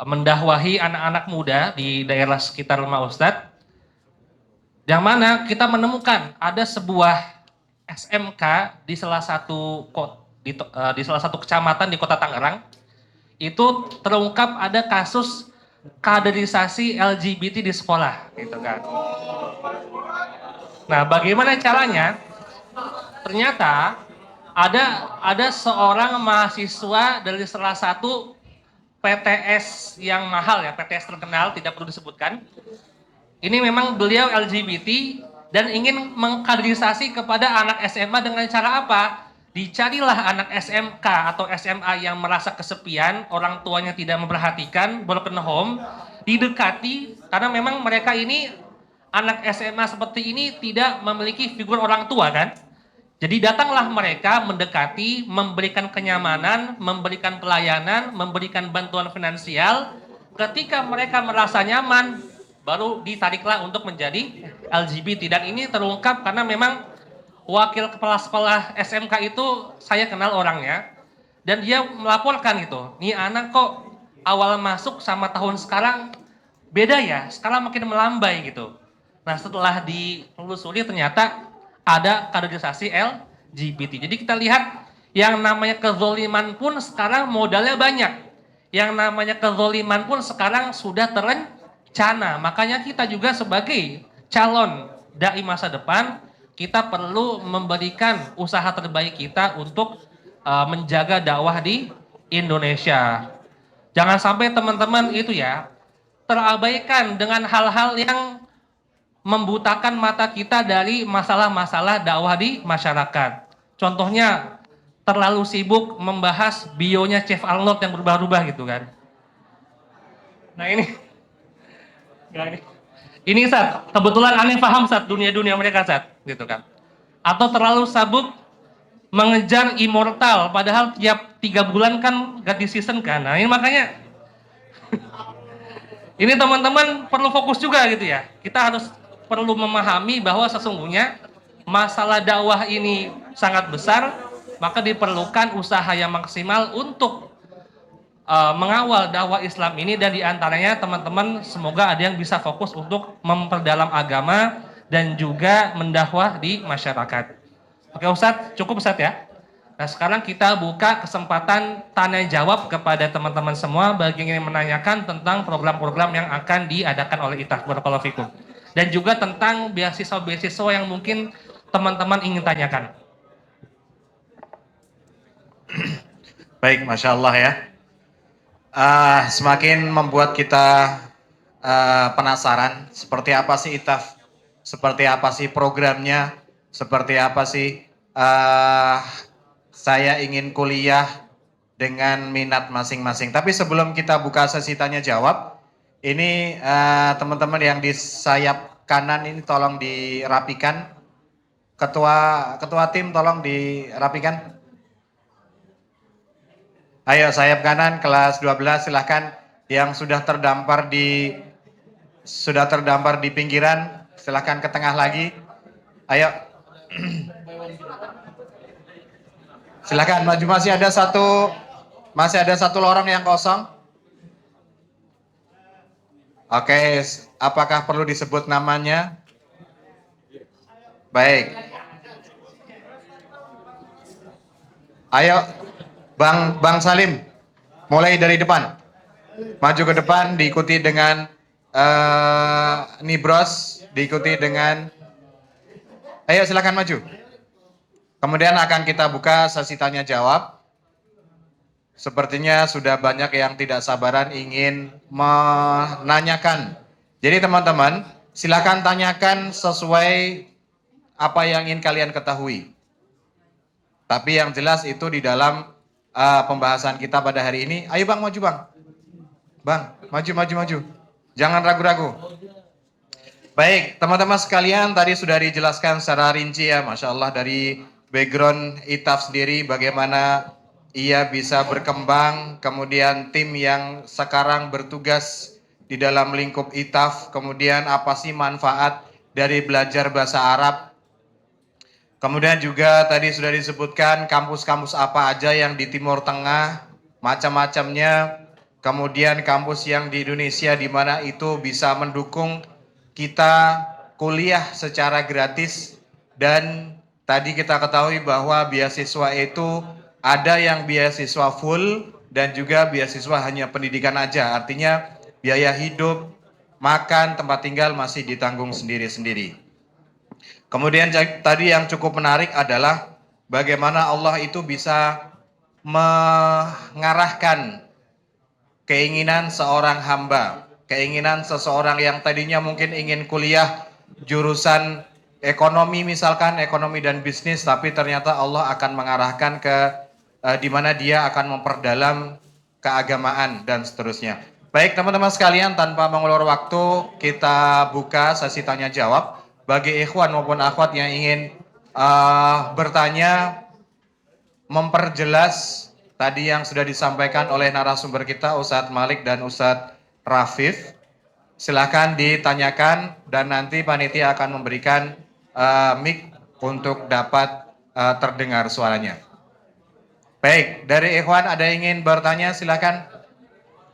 mendakwahi anak-anak muda di daerah sekitar rumah Ustadz, yang mana kita menemukan ada sebuah SMK di salah satu di salah satu kecamatan di Kota Tangerang, itu terungkap ada kasus kaderisasi LGBT di sekolah, gitu kan. Nah, bagaimana caranya? Ternyata ada seorang mahasiswa dari salah satu PTS yang mahal ya, PTS terkenal, tidak perlu disebutkan. Ini memang beliau LGBT dan ingin mengkaderisasi kepada anak SMA dengan cara apa? Dicarilah anak SMK atau SMA yang merasa kesepian, orang tuanya tidak memperhatikan, broken home, didekati karena memang mereka ini anak SMA seperti ini tidak memiliki figur orang tua kan? Jadi datanglah mereka mendekati, memberikan kenyamanan, memberikan pelayanan, memberikan bantuan finansial. Ketika mereka merasa nyaman, baru ditariklah untuk menjadi LGBT. Dan ini terungkap karena memang wakil kepala sekolah SMK itu saya kenal orangnya. Dan dia melaporkan gitu, nih anak kok awal masuk sama tahun sekarang beda ya, sekarang makin melambai gitu. Nah setelah ditelusuri ternyata ada kaderisasi LGBT. Jadi kita lihat yang namanya kezoliman pun sekarang modalnya banyak. Yang namanya kezoliman pun sekarang sudah terencana. Makanya kita juga sebagai calon dai masa depan, kita perlu memberikan usaha terbaik kita untuk menjaga dakwah di Indonesia. Jangan sampai teman-teman itu ya terabaikan dengan hal-hal yang membutakan mata kita dari masalah-masalah dakwah di masyarakat. Contohnya terlalu sibuk membahas bionya Chef Arnold yang berubah-ubah gitu kan. Nah ini Sat, kebetulan aneh paham Sat dunia-dunia mereka Sat, gitu kan. Atau terlalu sibuk mengejar immortal, padahal tiap 3 bulan kan ganti season kan. Nah ini makanya ini teman-teman perlu fokus juga gitu ya. Kita harus perlu memahami bahwa sesungguhnya masalah dakwah ini sangat besar, maka diperlukan usaha yang maksimal untuk mengawal dakwah Islam ini, dan diantaranya teman-teman semoga ada yang bisa fokus untuk memperdalam agama dan juga mendakwah di masyarakat. Oke Ustadz, cukup Ustadz ya. Nah sekarang kita buka kesempatan tanya jawab kepada teman-teman semua bagi yang ingin menanyakan tentang program-program yang akan diadakan oleh ITAF. Barakallahu fikum. Dan juga tentang beasiswa-beasiswa yang mungkin teman-teman ingin tanyakan. Baik, Masya Allah ya. Semakin membuat kita penasaran seperti apa sih ITAF, seperti apa sih programnya, seperti apa sih saya ingin kuliah dengan minat masing-masing. Tapi sebelum kita buka sesi tanya jawab, ini teman-teman yang di sayap kanan ini tolong dirapikan. Ketua tim tolong dirapikan. Ayo sayap kanan kelas 12 silahkan, yang sudah terdampar di pinggiran silahkan ke tengah lagi. Ayo. Silahkan maju, masih ada satu lorong yang kosong. Oke, apakah perlu disebut namanya? Baik. Ayo, Bang Salim, mulai dari depan. Maju ke depan, diikuti dengan Nibros, diikuti dengan... Ayo silakan maju. Kemudian akan kita buka sesi tanya jawab. Sepertinya sudah banyak yang tidak sabaran ingin menanyakan. Jadi teman-teman, silakan tanyakan sesuai apa yang ingin kalian ketahui. Tapi yang jelas itu di dalam pembahasan kita pada hari ini. Ayo Bang, maju Bang. Bang, maju. Jangan ragu-ragu. Baik, teman-teman sekalian, tadi sudah dijelaskan secara rinci ya, Masya Allah, dari background ITAF sendiri, bagaimana ia bisa berkembang, kemudian tim yang sekarang bertugas di dalam lingkup ITAF, kemudian apa sih manfaat dari belajar bahasa Arab. Kemudian juga tadi sudah disebutkan kampus-kampus apa aja yang di Timur Tengah, macam-macamnya. Kemudian kampus yang di Indonesia di mana itu bisa mendukung kita kuliah secara gratis. Dan tadi kita ketahui bahwa beasiswa itu ada yang beasiswa full dan juga beasiswa hanya pendidikan aja. Artinya biaya hidup, makan, tempat tinggal masih ditanggung sendiri-sendiri. Kemudian tadi yang cukup menarik adalah bagaimana Allah itu bisa mengarahkan keinginan seorang hamba, keinginan seseorang yang tadinya mungkin ingin kuliah jurusan ekonomi misalkan, ekonomi dan bisnis, tapi ternyata Allah akan mengarahkan ke di mana dia akan memperdalam keagamaan dan seterusnya. Baik teman-teman sekalian, tanpa mengulur waktu, kita buka sesi tanya jawab. Bagi ikhwan maupun akhwat yang ingin bertanya, memperjelas tadi yang sudah disampaikan oleh narasumber kita Ustadz Malik dan Ustadz Rafif, silakan ditanyakan dan nanti panitia akan memberikan mic untuk dapat terdengar suaranya. Baik, dari ikhwan ada yang ingin bertanya, silakan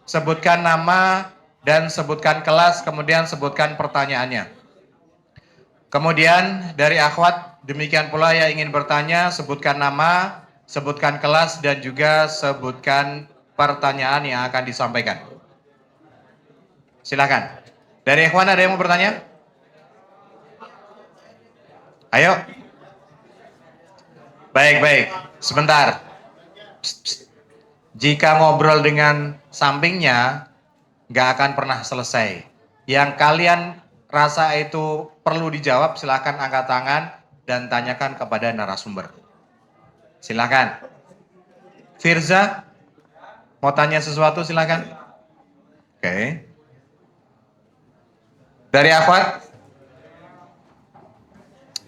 sebutkan nama dan sebutkan kelas, kemudian sebutkan pertanyaannya. Kemudian dari akhwat, demikian pula yang ingin bertanya, sebutkan nama, sebutkan kelas, dan juga sebutkan pertanyaan yang akan disampaikan. Silakan. Dari ikhwan ada yang mau bertanya? Ayo. Baik. Sebentar. Psst, psst. Jika ngobrol dengan sampingnya, nggak akan pernah selesai. Yang kalian rasa itu perlu dijawab, silakan angkat tangan dan tanyakan kepada narasumber. Silakan. Firza, mau tanya sesuatu silakan. Oke. Dari akhwat?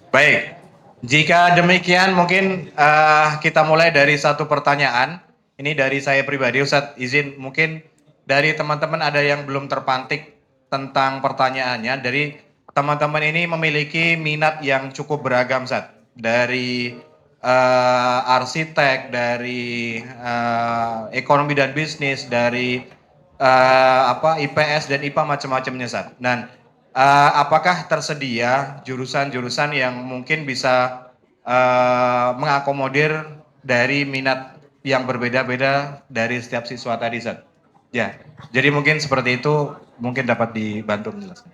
Baik. Jika demikian mungkin kita mulai dari satu pertanyaan. Ini dari saya pribadi, Ustadz izin mungkin dari teman-teman ada yang belum terpantik tentang pertanyaannya. Dari teman-teman ini memiliki minat yang cukup beragam, Ustadz. Dari arsitek, dari ekonomi dan bisnis, dari IPS dan IPA macam-macamnya, Ustadz. Dan apakah tersedia jurusan-jurusan yang mungkin bisa mengakomodir dari minat yang berbeda-beda dari setiap siswa tadi, Ustadz? Ya, jadi mungkin seperti itu, mungkin dapat dibantu menjelaskan.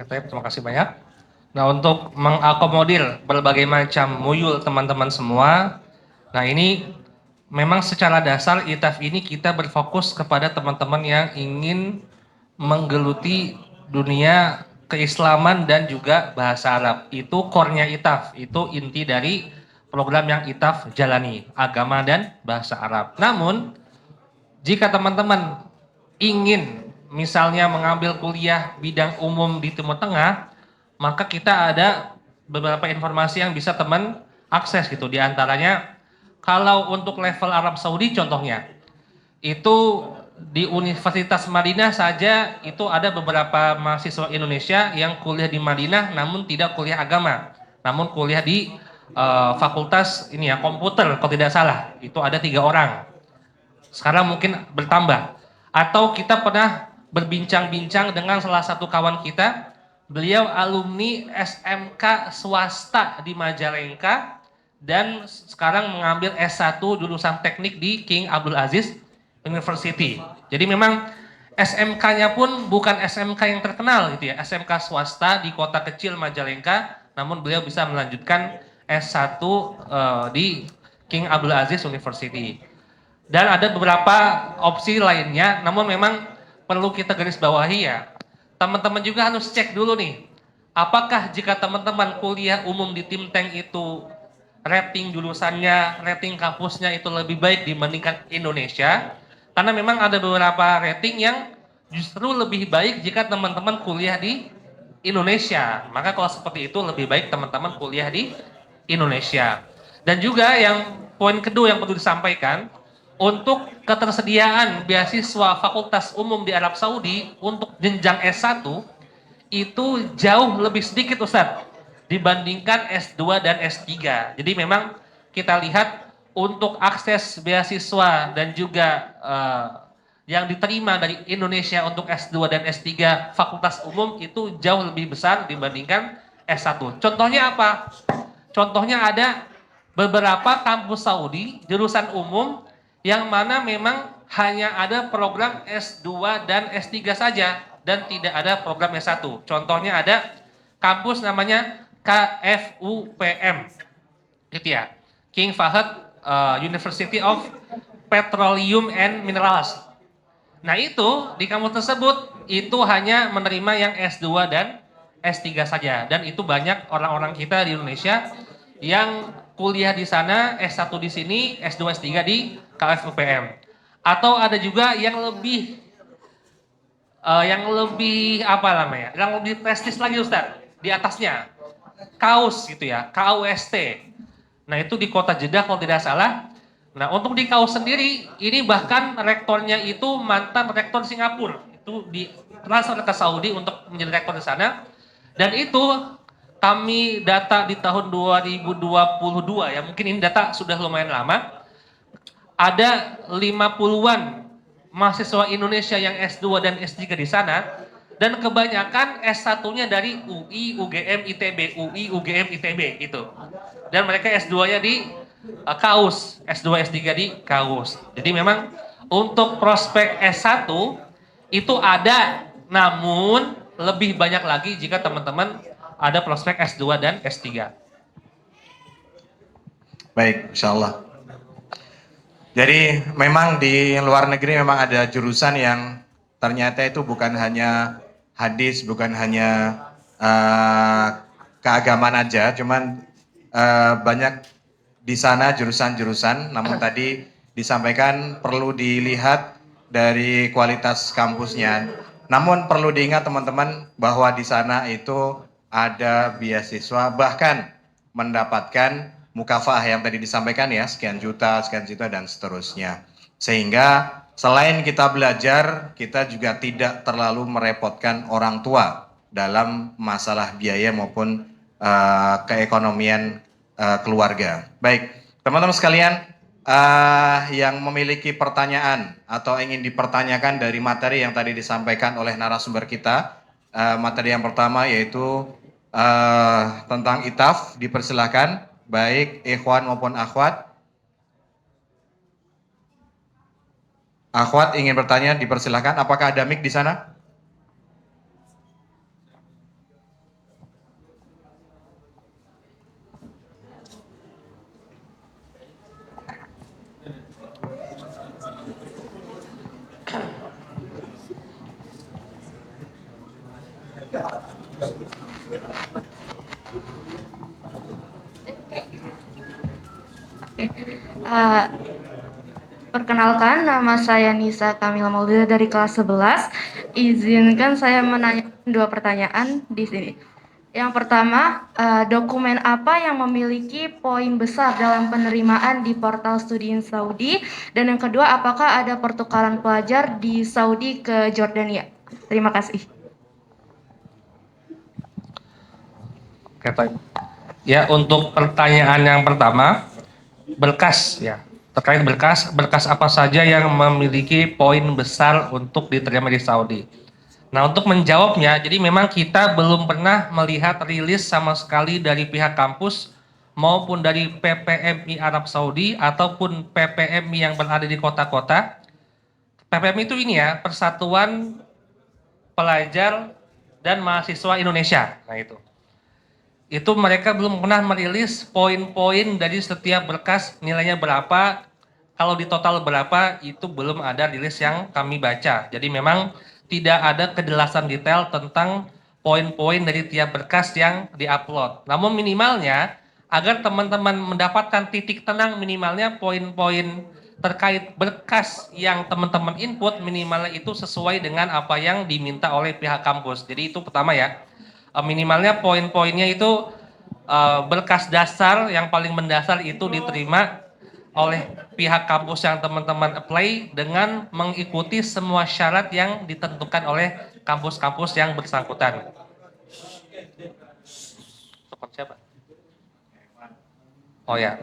Terima kasih banyak. Nah, untuk mengakomodir berbagai macam muyul teman-teman semua, nah ini memang secara dasar ITAF ini kita berfokus kepada teman-teman yang ingin menggeluti dunia keislaman dan juga bahasa Arab. Itu core-nya ITAF, itu inti dari program yang ITAF jalani, agama dan bahasa Arab. Namun, jika teman-teman ingin misalnya mengambil kuliah bidang umum di Timur Tengah, maka kita ada beberapa informasi yang bisa teman akses gitu. Di antaranya, kalau untuk level Arab Saudi contohnya, itu di Universitas Madinah saja itu ada beberapa mahasiswa Indonesia yang kuliah di Madinah namun tidak kuliah agama, namun kuliah di fakultas ini ya komputer kalau tidak salah, itu ada 3 orang. Sekarang mungkin bertambah. Atau kita pernah berbincang-bincang dengan salah satu kawan kita, beliau alumni SMK swasta di Majalengka dan sekarang mengambil S1 jurusan teknik di King Abdul Aziz University. Jadi memang SMK-nya pun bukan SMK yang terkenal gitu ya, SMK swasta di kota kecil Majalengka, namun beliau bisa melanjutkan S1 di King Abdul Aziz University. Dan ada beberapa opsi lainnya, namun memang perlu kita garis bawahi ya. Teman-teman juga harus cek dulu nih, apakah jika teman-teman kuliah umum di Tim Tank itu rating jurusannya, rating kampusnya itu lebih baik dibandingkan Indonesia, karena memang ada beberapa rating yang justru lebih baik jika teman-teman kuliah di Indonesia. Maka kalau seperti itu lebih baik teman-teman kuliah di Indonesia. Dan juga yang poin kedua yang perlu disampaikan, untuk ketersediaan beasiswa Fakultas Umum di Arab Saudi untuk jenjang S1 itu jauh lebih sedikit Ustadz dibandingkan S2 dan S3. Jadi memang kita lihat untuk akses beasiswa dan juga yang diterima dari Indonesia untuk S2 dan S3 Fakultas Umum itu jauh lebih besar dibandingkan S1. Contohnya apa? Contohnya ada beberapa kampus Saudi jurusan umum yang mana memang hanya ada program S2 dan S3 saja dan tidak ada program S1. Contohnya ada kampus namanya KFUPM, gitu ya, King Fahd University of Petroleum and Minerals. Nah itu di kampus tersebut itu hanya menerima yang S2 dan S3 saja, dan itu banyak orang-orang kita di Indonesia yang kuliah di sana, S1 di sini, S2, S3 di KFUPM. Atau ada juga yang lebih apa namanya? Yang lebih prestis lagi Ustaz, di atasnya. KAUS gitu ya, KUST. Nah, itu di Kota Jeddah kalau tidak salah. Nah, untuk di KAUS sendiri, ini bahkan rektornya itu mantan rektor Singapura. Itu di transfer ke Saudi untuk menjadi rektor di sana. Dan itu kami data di tahun 2022 ya, mungkin ini data sudah lumayan lama. Ada 50-an mahasiswa Indonesia yang S2 dan S3 di sana, dan kebanyakan S1-nya dari UI, UGM, ITB, UI, UGM, ITB gitu. Dan mereka S2-nya di KAUS, S2, S3 di KAUS. Jadi memang untuk prospek S1 itu ada, namun lebih banyak lagi jika teman-teman ada prospek S2 dan S3. Baik, insya Allah. Jadi memang di luar negeri memang ada jurusan yang ternyata itu bukan hanya hadis, bukan hanya keagamaan aja, cuman banyak di sana jurusan-jurusan. Namun tadi disampaikan perlu dilihat dari kualitas kampusnya. Namun perlu diingat teman-teman bahwa di sana itu ada beasiswa, bahkan mendapatkan mukafaah yang tadi disampaikan ya, sekian juta dan seterusnya. Sehingga selain kita belajar, kita juga tidak terlalu merepotkan orang tua dalam masalah biaya maupun keekonomian keluarga. Baik, teman-teman sekalian, yang memiliki pertanyaan atau ingin dipertanyakan dari materi yang tadi disampaikan oleh narasumber kita, materi yang pertama yaitu tentang ITAF, dipersilakan. Baik ikhwan maupun akhwat. Akhwat ingin bertanya, dipersilakan. Apakah ada mic di sana? Perkenalkan, nama saya Nisa Kamila Maulida dari kelas 11. Izinkan saya menanyakan 2 pertanyaan di sini. Yang pertama, dokumen apa yang memiliki poin besar dalam penerimaan di portal studi Saudi? Dan yang kedua, apakah ada pertukaran pelajar di Saudi ke Jordania? Terima kasih. Oke, ya, untuk pertanyaan yang pertama, berkas ya, terkait berkas apa saja yang memiliki poin besar untuk diterima di Saudi. Nah, untuk menjawabnya, jadi memang kita belum pernah melihat rilis sama sekali dari pihak kampus maupun dari PPMI Arab Saudi ataupun PPMI yang berada di kota-kota. PPMI itu ini ya, Persatuan Pelajar dan Mahasiswa Indonesia. Nah, itu mereka belum pernah merilis poin-poin dari setiap berkas, nilainya berapa, kalau di total berapa, itu belum ada rilis yang kami baca. Jadi memang tidak ada kejelasan detail tentang poin-poin dari tiap berkas yang diupload. Namun minimalnya, agar teman-teman mendapatkan titik tenang, minimalnya poin-poin terkait berkas yang teman-teman input, minimalnya itu sesuai dengan apa yang diminta oleh pihak kampus. Jadi itu pertama ya. Minimalnya poin-poinnya itu berkas dasar yang paling mendasar itu diterima oleh pihak kampus yang teman-teman apply dengan mengikuti semua syarat yang ditentukan oleh kampus-kampus yang bersangkutan. Siapa? Oh ya.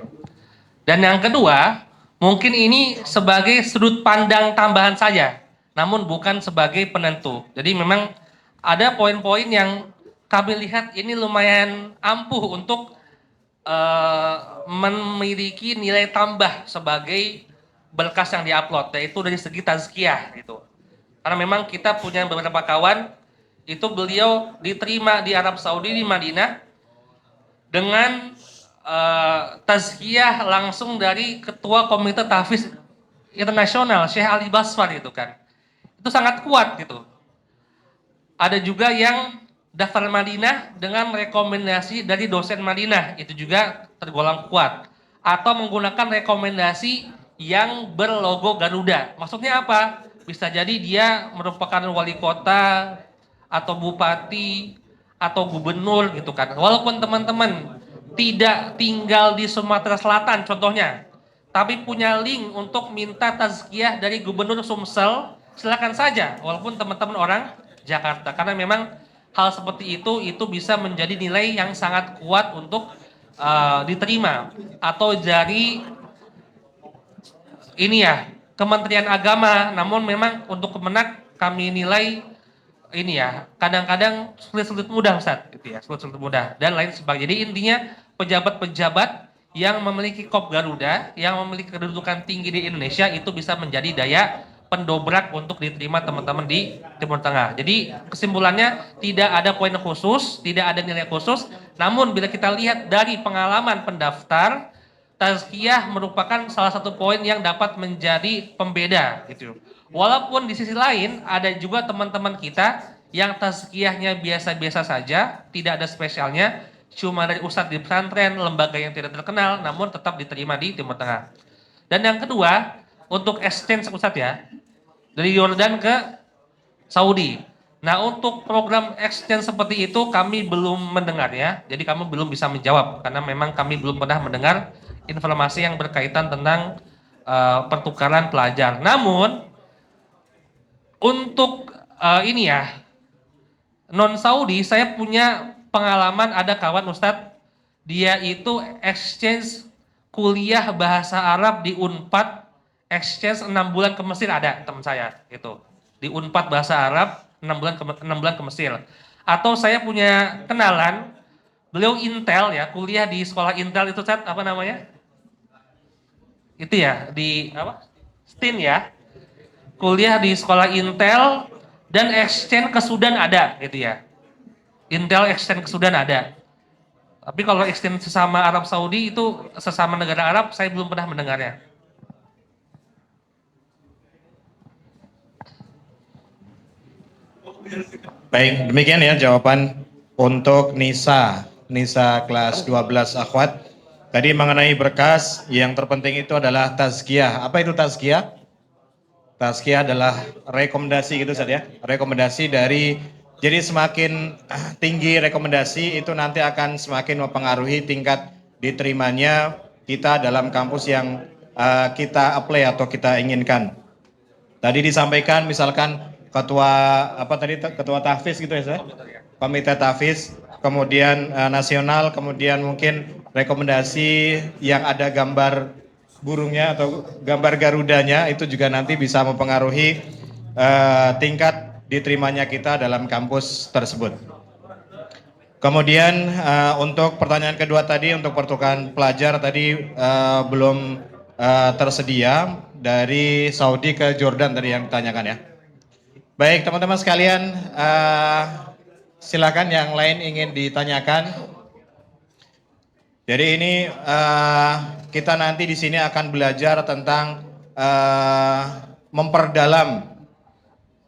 Dan yang kedua, mungkin ini sebagai sudut pandang tambahan saja, namun bukan sebagai penentu. Jadi memang ada poin-poin yang kami lihat ini lumayan ampuh untuk memiliki nilai tambah sebagai berkas yang diupload, yaitu dari segi tazkiyah gitu. Karena memang kita punya beberapa kawan, itu beliau diterima di Arab Saudi di Madinah dengan tazkiyah langsung dari Ketua Komite Tahfiz Internasional Syekh Ali Baswar gitu kan. Itu sangat kuat gitu. Ada juga yang daftar Madinah dengan rekomendasi dari dosen Madinah, itu juga tergolong kuat. Atau menggunakan rekomendasi yang berlogo Garuda. Maksudnya apa? Bisa jadi dia merupakan wali kota atau bupati atau gubernur gitu kan. Walaupun teman-teman tidak tinggal di Sumatera Selatan contohnya, tapi punya link untuk minta tazkiyah dari Gubernur Sumsel, silakan saja walaupun teman-teman orang Jakarta, karena memang hal seperti itu bisa menjadi nilai yang sangat kuat untuk diterima. Atau dari ini ya, Kementerian Agama, namun memang untuk Kemenak kami nilai ini ya, kadang-kadang sulit-sulit mudah Ustaz, gitu ya, sulit-sulit mudah dan lain sebagainya. Jadi intinya pejabat-pejabat yang memiliki kop Garuda, yang memiliki kedudukan tinggi di Indonesia itu bisa menjadi daya pendobrak untuk diterima teman-teman di Timur Tengah. Jadi kesimpulannya tidak ada poin khusus, tidak ada nilai khusus, namun bila kita lihat dari pengalaman pendaftar, tazkiyah merupakan salah satu poin yang dapat menjadi pembeda gitu. Walaupun di sisi lain ada juga teman-teman kita yang tazkiyahnya biasa-biasa saja, tidak ada spesialnya, cuma dari ustadz di pesantren, lembaga yang tidak terkenal, namun tetap diterima di Timur Tengah. Dan yang kedua, untuk exchange ustadz ya, dari Yordan ke Saudi. Nah, untuk program exchange seperti itu kami belum mendengar ya, jadi kami belum bisa menjawab karena memang kami belum pernah mendengar informasi yang berkaitan tentang pertukaran pelajar. Namun untuk ini ya, non Saudi, saya punya pengalaman ada kawan Ustadz, dia itu exchange kuliah bahasa Arab di Unpad, exchange 6 bulan ke Mesir, ada teman saya itu. Di Unpad bahasa Arab 6 bulan ke Mesir. Atau saya punya kenalan, beliau Intel ya, kuliah di sekolah Intel itu Ustadz, apa namanya? Itu ya, di apa? STIN ya. Kuliah di sekolah Intel dan exchange ke Sudan ada gitu ya. Intel exchange ke Sudan ada. Tapi kalau exchange sesama Arab Saudi itu sesama negara Arab saya belum pernah mendengarnya. Baik, demikian ya jawaban untuk Nisa kelas 12 akhwat. Tadi mengenai berkas, yang terpenting itu adalah tazkiyah. Apa itu tazkiyah? Tazkiyah adalah rekomendasi gitu saja, rekomendasi dari, jadi semakin tinggi rekomendasi itu nanti akan semakin mempengaruhi tingkat diterimanya kita dalam kampus yang kita apply atau kita inginkan. Tadi disampaikan misalkan ketua tahfiz gitu ya Ustaz? Komite tahfiz, kemudian nasional, kemudian mungkin rekomendasi yang ada gambar burungnya atau gambar garudanya, itu juga nanti bisa mempengaruhi tingkat diterimanya kita dalam kampus tersebut. Kemudian untuk pertanyaan kedua tadi, untuk pertukaran pelajar tadi belum tersedia dari Saudi ke Jordan tadi yang ditanyakan ya. Baik teman-teman sekalian, silakan yang lain ingin ditanyakan. Jadi ini kita nanti di sini akan belajar tentang memperdalam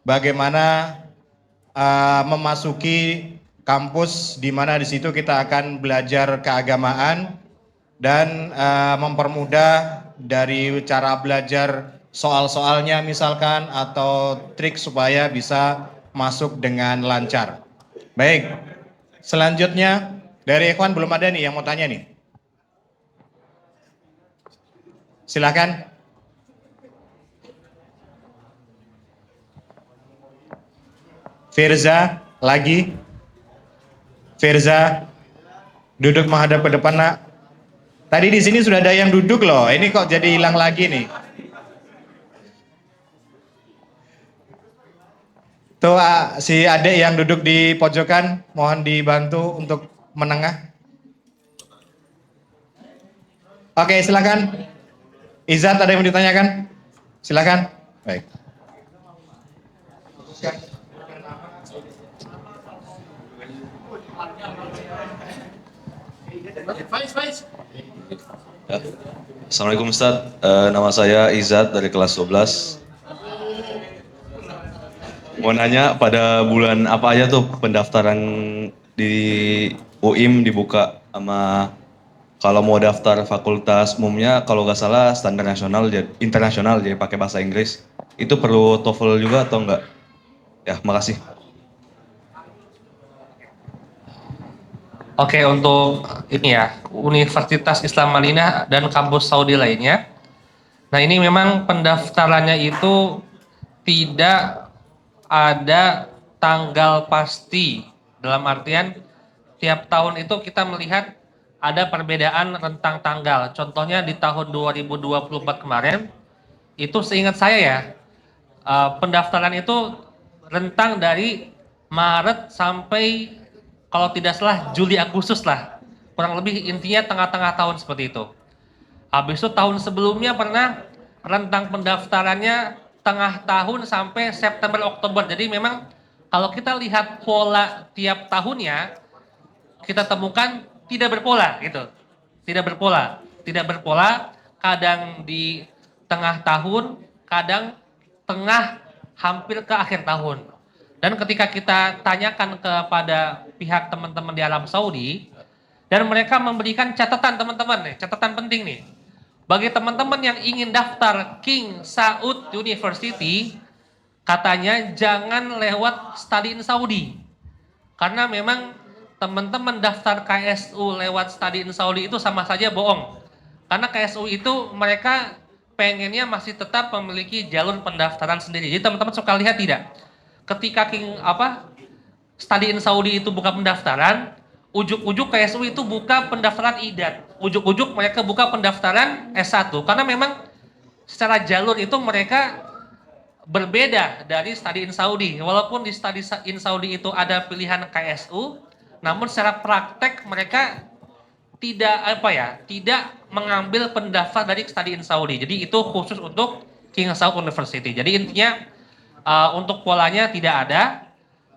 bagaimana memasuki kampus di mana di situ kita akan belajar keagamaan dan mempermudah dari cara belajar soal-soalnya misalkan atau trik supaya bisa masuk dengan lancar. Baik, selanjutnya dari Ikhwan belum ada nih yang mau tanya nih. Silakan. Firza, lagi. Firza, duduk menghadap ke depan, nak. Tadi di sini sudah ada yang duduk loh. Ini kok jadi hilang lagi nih. Tuh si adik yang duduk di pojokan, mohon dibantu untuk menengah. Oke, silakan. Izat, ada yang mau ditanyakan? Silakan. Baik. Assalamualaikum Ustadz, nama saya Izat dari kelas 12. Mau nanya pada bulan apa aja tuh pendaftaran di UIM dibuka, sama kalau mau daftar fakultas umumnya kalau nggak salah standar nasional, internasional jadi pakai bahasa Inggris. Itu perlu TOEFL juga atau enggak? Ya, makasih. Oke, untuk ini ya, Universitas Islam Madinah dan kampus Saudi lainnya. Nah, ini memang pendaftarannya itu tidak ada tanggal pasti. Dalam artian tiap tahun itu kita melihat ada perbedaan rentang tanggal. Contohnya di tahun 2024 kemarin, itu seingat saya ya, pendaftaran itu rentang dari Maret sampai kalau tidak salah Juli Agustus lah, kurang lebih intinya tengah-tengah tahun seperti itu. Habis itu tahun sebelumnya pernah rentang pendaftarannya tengah tahun sampai September Oktober. Jadi memang kalau kita lihat pola tiap tahunnya, kita temukan tidak berpola gitu, tidak berpola. Kadang di tengah tahun, kadang tengah hampir ke akhir tahun. Dan ketika kita tanyakan kepada pihak teman-teman di Arab Saudi, dan mereka memberikan catatan teman-teman nih, catatan penting nih. Bagi teman-teman yang ingin daftar King Saud University, katanya jangan lewat study in Saudi. Karena memang teman-teman daftar KSU lewat study in Saudi itu sama saja bohong. Karena KSU itu mereka pengennya masih tetap memiliki jalur pendaftaran sendiri. Jadi teman-teman suka lihat tidak? Ketika study in Saudi itu buka pendaftaran, ujuk-ujuk KSU itu buka pendaftaran IDAT, ujuk-ujuk mereka buka pendaftaran S1, karena memang secara jalur itu mereka berbeda dari study in Saudi. Walaupun di study in Saudi itu ada pilihan KSU, namun secara praktek mereka tidak mengambil pendaftar dari study in Saudi. Jadi itu khusus untuk King Saud University. Jadi intinya untuk polanya tidak ada,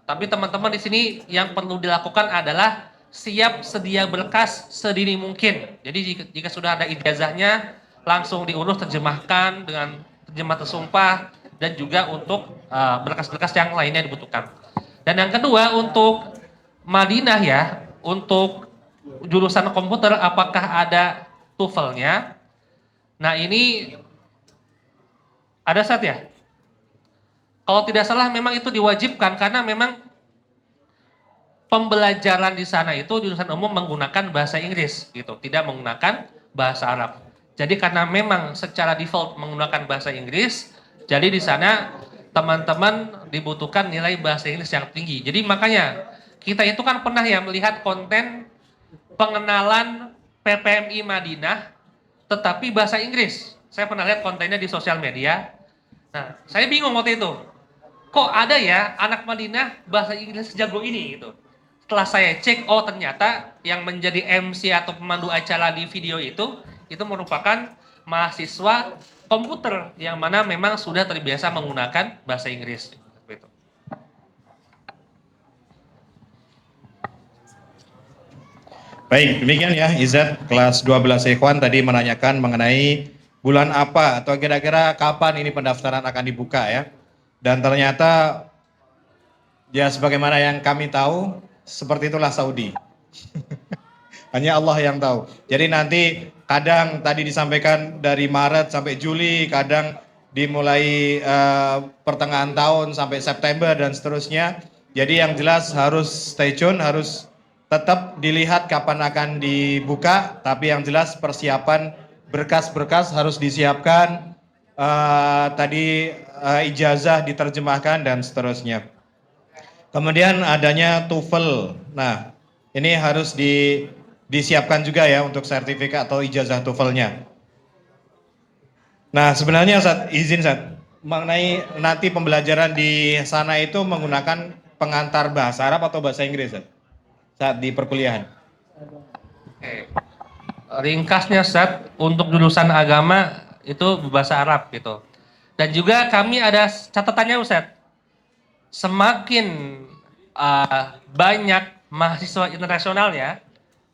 tapi teman-teman di sini yang perlu dilakukan adalah siap sedia berkas sedini mungkin. Jadi jika sudah ada ijazahnya, langsung diurus, terjemahkan dengan terjemah tersumpah, dan juga untuk berkas-berkas yang lainnya dibutuhkan. Dan yang kedua untuk Madinah ya, untuk jurusan komputer apakah ada TOEFL-nya? Nah ini ada saat ya? Kalau tidak salah memang itu diwajibkan karena memang pembelajaran di sana itu jurusan umum menggunakan bahasa Inggris gitu, tidak menggunakan bahasa Arab. Jadi karena memang secara default menggunakan bahasa Inggris, jadi di sana teman-teman dibutuhkan nilai bahasa Inggris yang tinggi. Jadi makanya kita itu kan pernah ya melihat konten pengenalan PPMI Madinah tetapi bahasa Inggris. Saya pernah lihat kontennya di sosial media. Nah, saya bingung waktu itu. Kok ada ya anak Madinah bahasa Inggris sejago ini gitu. Setelah saya cek, oh ternyata yang menjadi MC atau pemandu acara di video itu merupakan mahasiswa komputer yang mana memang sudah terbiasa menggunakan bahasa Inggris. Gitu. Baik, demikian ya Izat, kelas 12 Ikhwan tadi menanyakan mengenai bulan apa atau kira-kira kapan ini pendaftaran akan dibuka ya. Dan ternyata ya sebagaimana yang kami tahu, seperti itulah Saudi. Hanya Allah yang tahu. Jadi nanti kadang tadi disampaikan dari Maret sampai Juli, kadang dimulai pertengahan tahun sampai September dan seterusnya. Jadi yang jelas harus stay tune, harus tetap dilihat kapan akan dibuka, tapi yang jelas persiapan berkas-berkas harus disiapkan, tadi ijazah diterjemahkan dan seterusnya. Kemudian adanya TOEFL. Nah, ini harus disiapkan juga ya untuk sertifikat atau ijazah TOEFL-nya. Nah, sebenarnya izin mengenai nanti pembelajaran di sana itu menggunakan pengantar bahasa Arab atau bahasa Inggris saat di perkuliahan. Oke. Ringkasnya Ustaz, untuk jurusan agama itu bahasa Arab gitu. Dan juga kami ada catatannya Ustaz. Semakin banyak mahasiswa internasionalnya,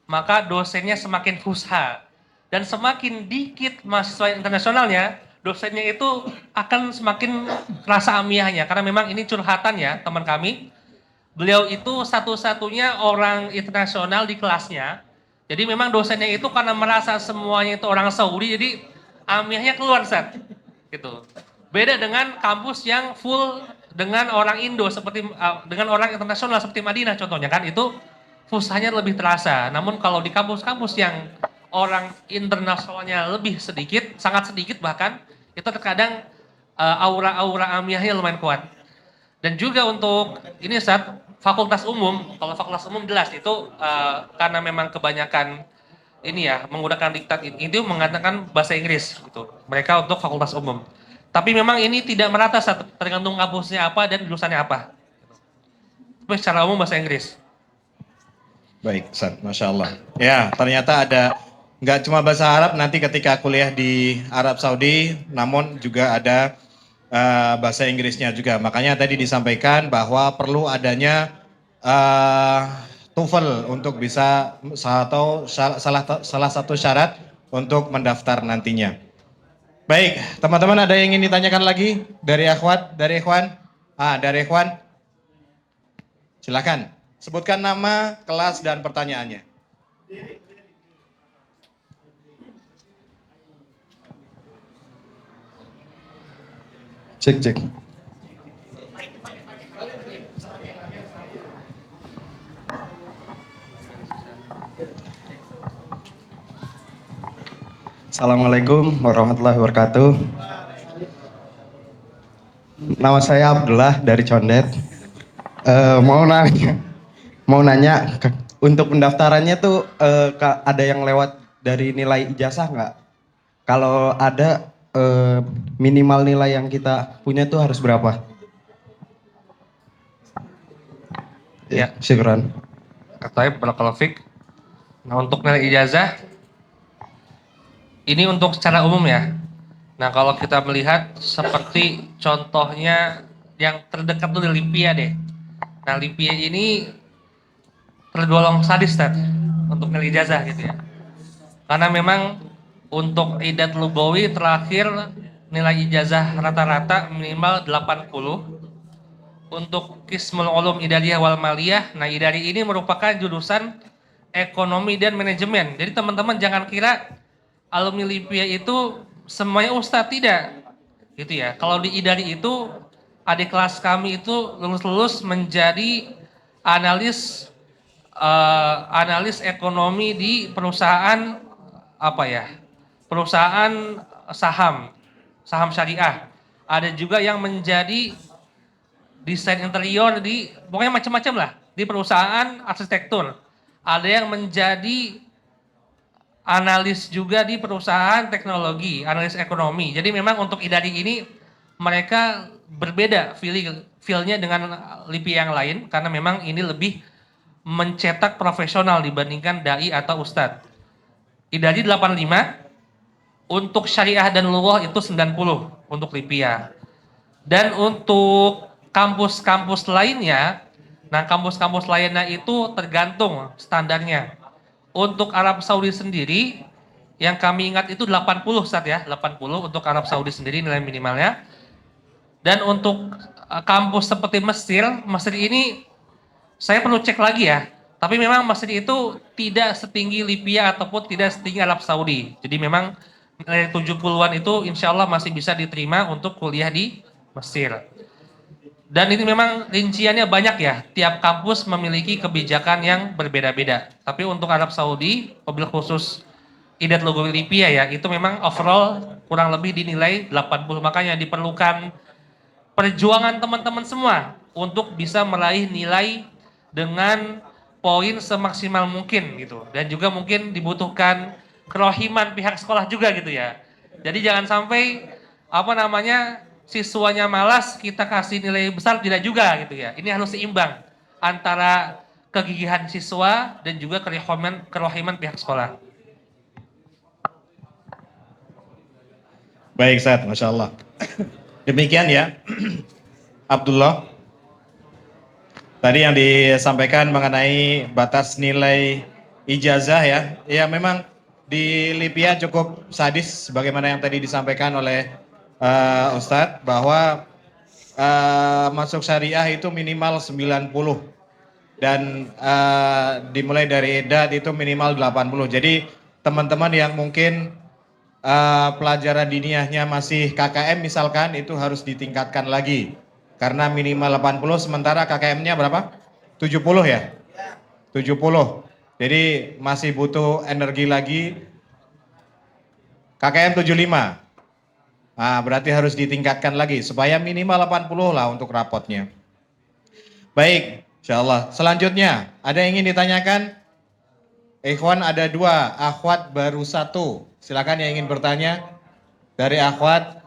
maka dosennya semakin fusha. Dan semakin dikit mahasiswa internasionalnya, dosennya itu akan semakin rasa amiyahnya. Karena memang ini curhatan ya teman kami. Beliau itu satu-satunya orang internasional di kelasnya. Jadi memang dosennya itu karena merasa semuanya itu orang Saudi, jadi amiyahnya keluar Ustaz. Gitu. Beda dengan kampus yang full dengan orang Indo seperti dengan orang internasional seperti Madinah contohnya kan, itu fusahnya lebih terasa. Namun kalau di kampus-kampus yang orang internasionalnya lebih sedikit, sangat sedikit bahkan, itu terkadang aura-aura amiyahnya lumayan kuat. Dan juga untuk ini Ustaz, fakultas umum, kalau fakultas umum jelas itu karena memang kebanyakan ini ya menggunakan diktat itu mengatakan bahasa Inggris gitu. Mereka untuk fakultas umum. Tapi memang ini tidak merata tergantung kampusnya apa dan jurusannya apa. Tapi secara umum bahasa Inggris. Baik, Ustaz, Masya Allah. Ya, ternyata ada nggak cuma bahasa Arab nanti ketika kuliah di Arab Saudi, namun juga ada bahasa Inggrisnya juga. Makanya tadi disampaikan bahwa perlu adanya TOEFL untuk bisa atau salah satu syarat untuk mendaftar nantinya. Baik, teman-teman ada yang ingin ditanyakan lagi dari akhwat, dari ikhwan? Dari ikhwan. Silakan, sebutkan nama, kelas, dan pertanyaannya. Cek. Assalamualaikum warahmatullahi wabarakatuh. Nama saya Abdullah dari Condet. Mau nanya, untuk pendaftarannya tuh ada yang lewat dari nilai ijazah nggak? Kalau ada, minimal nilai yang kita punya tuh harus berapa? Ya. Syukran. Katanya barakallahu fik. Nah, untuk nilai ijazah ini untuk secara umum ya. Nah, kalau kita melihat seperti contohnya yang terdekat dulu Limpia deh. Nah, Limpia ini tergolong sadis Tad, untuk nilai ijazah gitu ya. Karena memang untuk idat lugawi terakhir nilai ijazah rata-rata minimal 80. Untuk Qismul Ulum Idariyah wal Maliyah, nah Idari ini merupakan jurusan ekonomi dan manajemen. Jadi teman-teman jangan kira alumni Limpia itu semuanya ustadz, tidak. Gitu ya. Kalau di Idari itu adik kelas kami itu lulus menjadi analis ekonomi di perusahaan apa ya? Perusahaan saham syariah. Ada juga yang menjadi desain interior di pokoknya macam-macam lah di perusahaan arsitektur. Ada yang menjadi analis juga di perusahaan teknologi, analis ekonomi. Jadi memang untuk Idari ini mereka berbeda feel-nya dengan LIPI yang lain karena memang ini lebih mencetak profesional dibandingkan dai atau ustadz. Idari 85, untuk syariah dan lughah itu 90 untuk LIPIA. Dan untuk kampus-kampus lainnya, nah kampus-kampus lainnya itu tergantung standarnya. Untuk Arab Saudi sendiri, yang kami ingat itu 80 Ustaz ya, 80 untuk Arab Saudi sendiri nilai minimalnya. Dan untuk kampus seperti Mesir ini saya perlu cek lagi ya. Tapi memang Mesir itu tidak setinggi Libya ataupun tidak setinggi Arab Saudi. Jadi memang nilai 70-an itu insya Allah masih bisa diterima untuk kuliah di Mesir. Dan ini memang rinciannya banyak ya, tiap kampus memiliki kebijakan yang berbeda-beda. Tapi untuk Arab Saudi, mobil khusus IDAT logo Lipia ya, itu memang overall kurang lebih dinilai 80. Makanya diperlukan perjuangan teman-teman semua untuk bisa meraih nilai dengan poin semaksimal mungkin gitu. Dan juga mungkin dibutuhkan kerohiman pihak sekolah juga gitu ya. Jadi jangan sampai siswanya malas kita kasih nilai besar, tidak juga gitu ya. Ini harus seimbang antara kegigihan siswa dan juga kerohiman pihak sekolah. Baik, Ustaz, Masya Allah. Demikian ya, Abdullah. Tadi yang disampaikan mengenai batas nilai ijazah ya, ya memang di Lipia cukup sadis sebagaimana yang tadi disampaikan oleh Ustadz bahwa masuk syariah itu minimal 90 dan dimulai dari edat itu minimal 80. Jadi teman-teman yang mungkin pelajaran diniyahnya masih KKM misalkan itu harus ditingkatkan lagi. Karena minimal 80 sementara KKM-nya berapa? 70 ya? 70. Jadi masih butuh energi lagi. KKM 75. Nah, berarti harus ditingkatkan lagi supaya minimal 80 lah untuk rapotnya. Baik, insyaallah. Selanjutnya, ada yang ingin ditanyakan? Ikhwan ada 2, akhwat baru 1. Silakan yang ingin bertanya dari akhwat.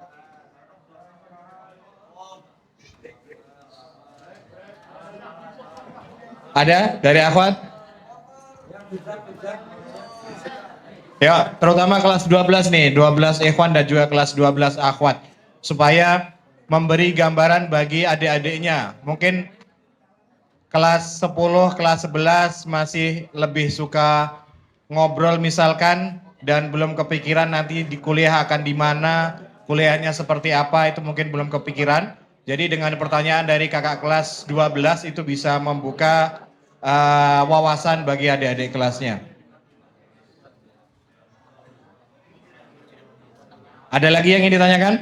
Ada dari akhwat? Ya, terutama kelas 12 nih, 12 ikhwan dan juga kelas 12 akhwat. Supaya memberi gambaran bagi adik-adiknya. Mungkin kelas 10, kelas 11 masih lebih suka ngobrol misalkan dan belum kepikiran nanti di kuliah akan di mana, kuliahnya seperti apa itu mungkin belum kepikiran. Jadi dengan pertanyaan dari kakak kelas 12 itu bisa membuka wawasan bagi adik-adik kelasnya. Ada lagi yang ingin ditanyakan?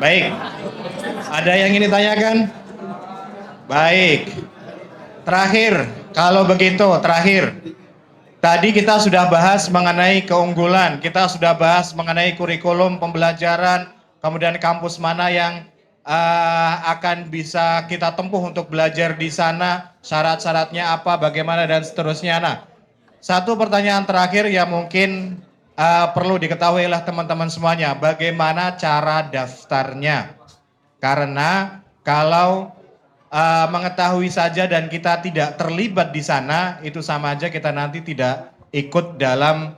Baik. Ada yang ingin ditanyakan? Baik. Terakhir, kalau begitu terakhir. Tadi kita sudah bahas mengenai keunggulan, kita sudah bahas mengenai kurikulum pembelajaran, kemudian kampus mana yang akan bisa kita tempuh untuk belajar di sana, syarat-syaratnya apa, bagaimana dan seterusnya. Nah, satu pertanyaan terakhir yang mungkin perlu diketahui oleh teman-teman semuanya, bagaimana cara daftarnya? Karena kalau mengetahui saja dan kita tidak terlibat di sana, itu sama aja kita nanti tidak ikut dalam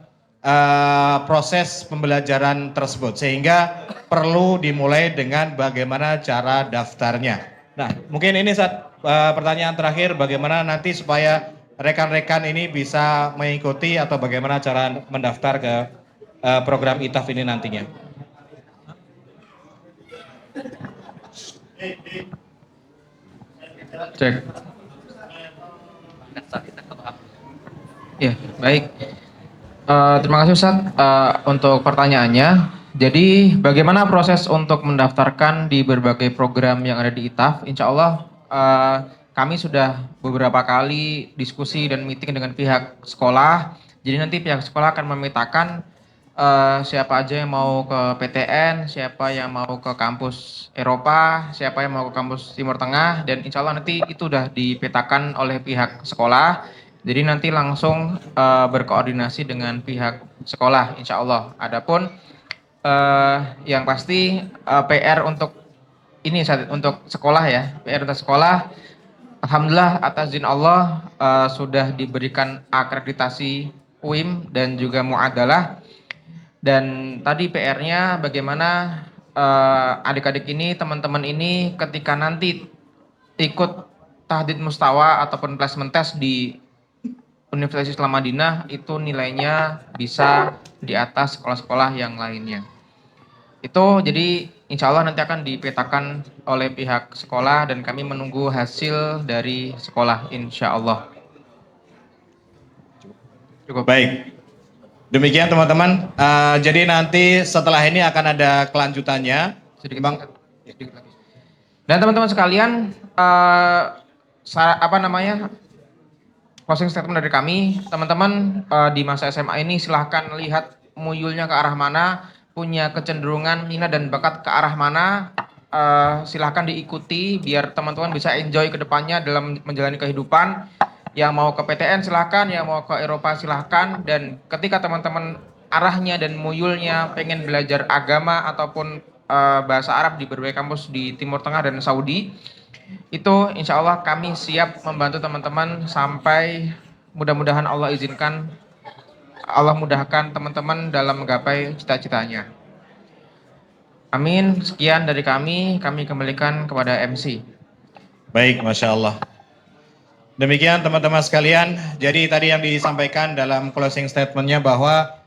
proses pembelajaran tersebut. Sehingga perlu dimulai dengan bagaimana cara daftarnya. Nah, mungkin ini pertanyaan terakhir, bagaimana nanti supaya rekan-rekan ini bisa mengikuti atau bagaimana cara mendaftar ke program ITAF ini nantinya. Cek. Ya, baik. Terima kasih Ustadz untuk pertanyaannya. Jadi bagaimana proses untuk mendaftarkan di berbagai program yang ada di ITAF? Insya Allah kami sudah beberapa kali diskusi dan meeting dengan pihak sekolah. Jadi nanti pihak sekolah akan memetakan siapa aja yang mau ke PTN, siapa yang mau ke kampus Eropa, siapa yang mau ke kampus Timur Tengah, dan insya Allah nanti itu sudah dipetakan oleh pihak sekolah. Jadi nanti langsung berkoordinasi dengan pihak sekolah, insya Allah. Adapun yang pasti PR untuk ini untuk sekolah ya, PR untuk sekolah. Alhamdulillah atas izin Allah sudah diberikan akreditasi UIM dan juga muadalah. Dan tadi PR-nya bagaimana adik-adik ini, teman-teman ini ketika nanti ikut tahdid mustawa ataupun placement test di Universitas Islam Madinah itu nilainya bisa di atas sekolah-sekolah yang lainnya. Itu jadi insya Allah nanti akan dipetakan oleh pihak sekolah dan kami menunggu hasil dari sekolah insya Allah. Cukup. Baik. Demikian teman-teman. Jadi nanti setelah ini akan ada kelanjutannya. Sedikit, Bang, sedikit lagi. Dan teman-teman sekalian, closing statement dari kami, teman-teman di masa SMA ini silahkan lihat muyulnya ke arah mana, punya kecenderungan minat dan bakat ke arah mana, silahkan diikuti biar teman-teman bisa enjoy ke depannya dalam menjalani kehidupan. Yang mau ke PTN silahkan, yang mau ke Eropa silahkan, dan ketika teman-teman arahnya dan muyulnya pengen belajar agama ataupun bahasa Arab di berbagai kampus di Timur Tengah dan Saudi, itu insya Allah kami siap membantu teman-teman sampai mudah-mudahan Allah izinkan, Allah mudahkan teman-teman dalam menggapai cita-citanya. Amin. Sekian dari kami kembalikan kepada MC. baik, Masya Allah. Demikian teman-teman sekalian, jadi tadi yang disampaikan dalam closing statementnya bahwa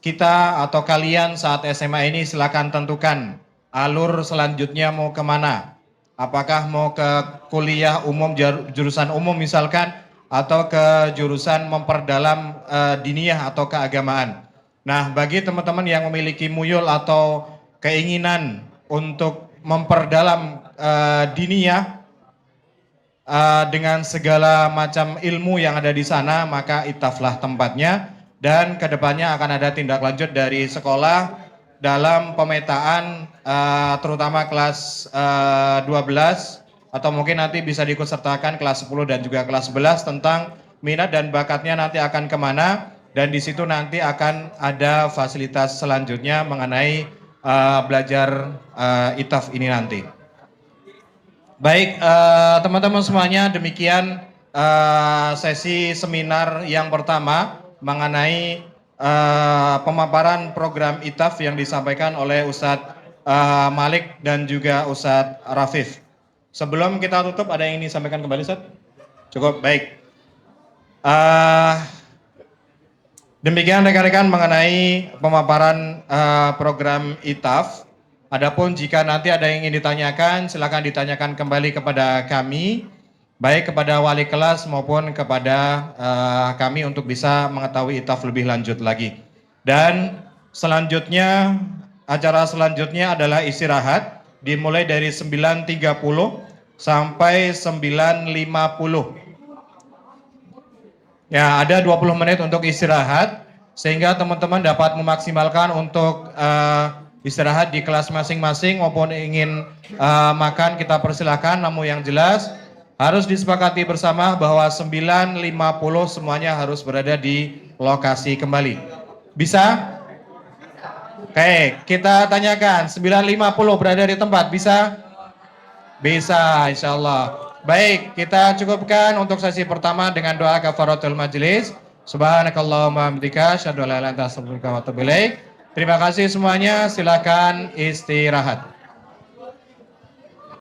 kita atau kalian saat SMA ini silakan tentukan alur selanjutnya mau kemana. Apakah mau ke kuliah umum, jurusan umum misalkan, atau ke jurusan memperdalam diniyah atau keagamaan. Nah, bagi teman-teman yang memiliki muyul atau keinginan untuk memperdalam diniyah, dengan segala macam ilmu yang ada di sana, maka itaflah tempatnya, dan kedepannya akan ada tindak lanjut dari sekolah dalam pemetaan terutama kelas 12 atau mungkin nanti bisa diikutsertakan kelas 10 dan juga kelas 11 tentang minat dan bakatnya nanti akan kemana, dan di situ nanti akan ada fasilitas selanjutnya mengenai belajar itaf ini nanti. Baik, teman-teman semuanya, demikian sesi seminar yang pertama mengenai pemaparan program ITAF yang disampaikan oleh Ustadz Malik dan juga Ustadz Rafif. Sebelum kita tutup, ada yang ingin disampaikan kembali, Ustadz? Cukup, baik. Demikian rekan-rekan mengenai pemaparan program ITAF. Adapun jika nanti ada yang ingin ditanyakan, silakan ditanyakan kembali kepada kami, baik kepada wali kelas maupun kepada kami untuk bisa mengetahui itaf lebih lanjut lagi. Dan selanjutnya, acara selanjutnya adalah istirahat, dimulai dari 9.30 sampai 9.50. Ya, ada 20 menit untuk istirahat, sehingga teman-teman dapat memaksimalkan untuk istirahat di kelas masing-masing, maupun ingin makan kita persilahkan, namun yang jelas harus disepakati bersama bahwa 9.50 semuanya harus berada di lokasi kembali. Bisa? Oke, kita tanyakan, 9.50 berada di tempat, bisa? Bisa, insya Allah. Baik, kita cukupkan untuk sesi pertama dengan doa kafaratul majelis. Subhanakallahumma hamdika asyhadu an la ilaha illa anta astaghfiruka wa atubu ilaik. Terima kasih semuanya, silakan istirahat.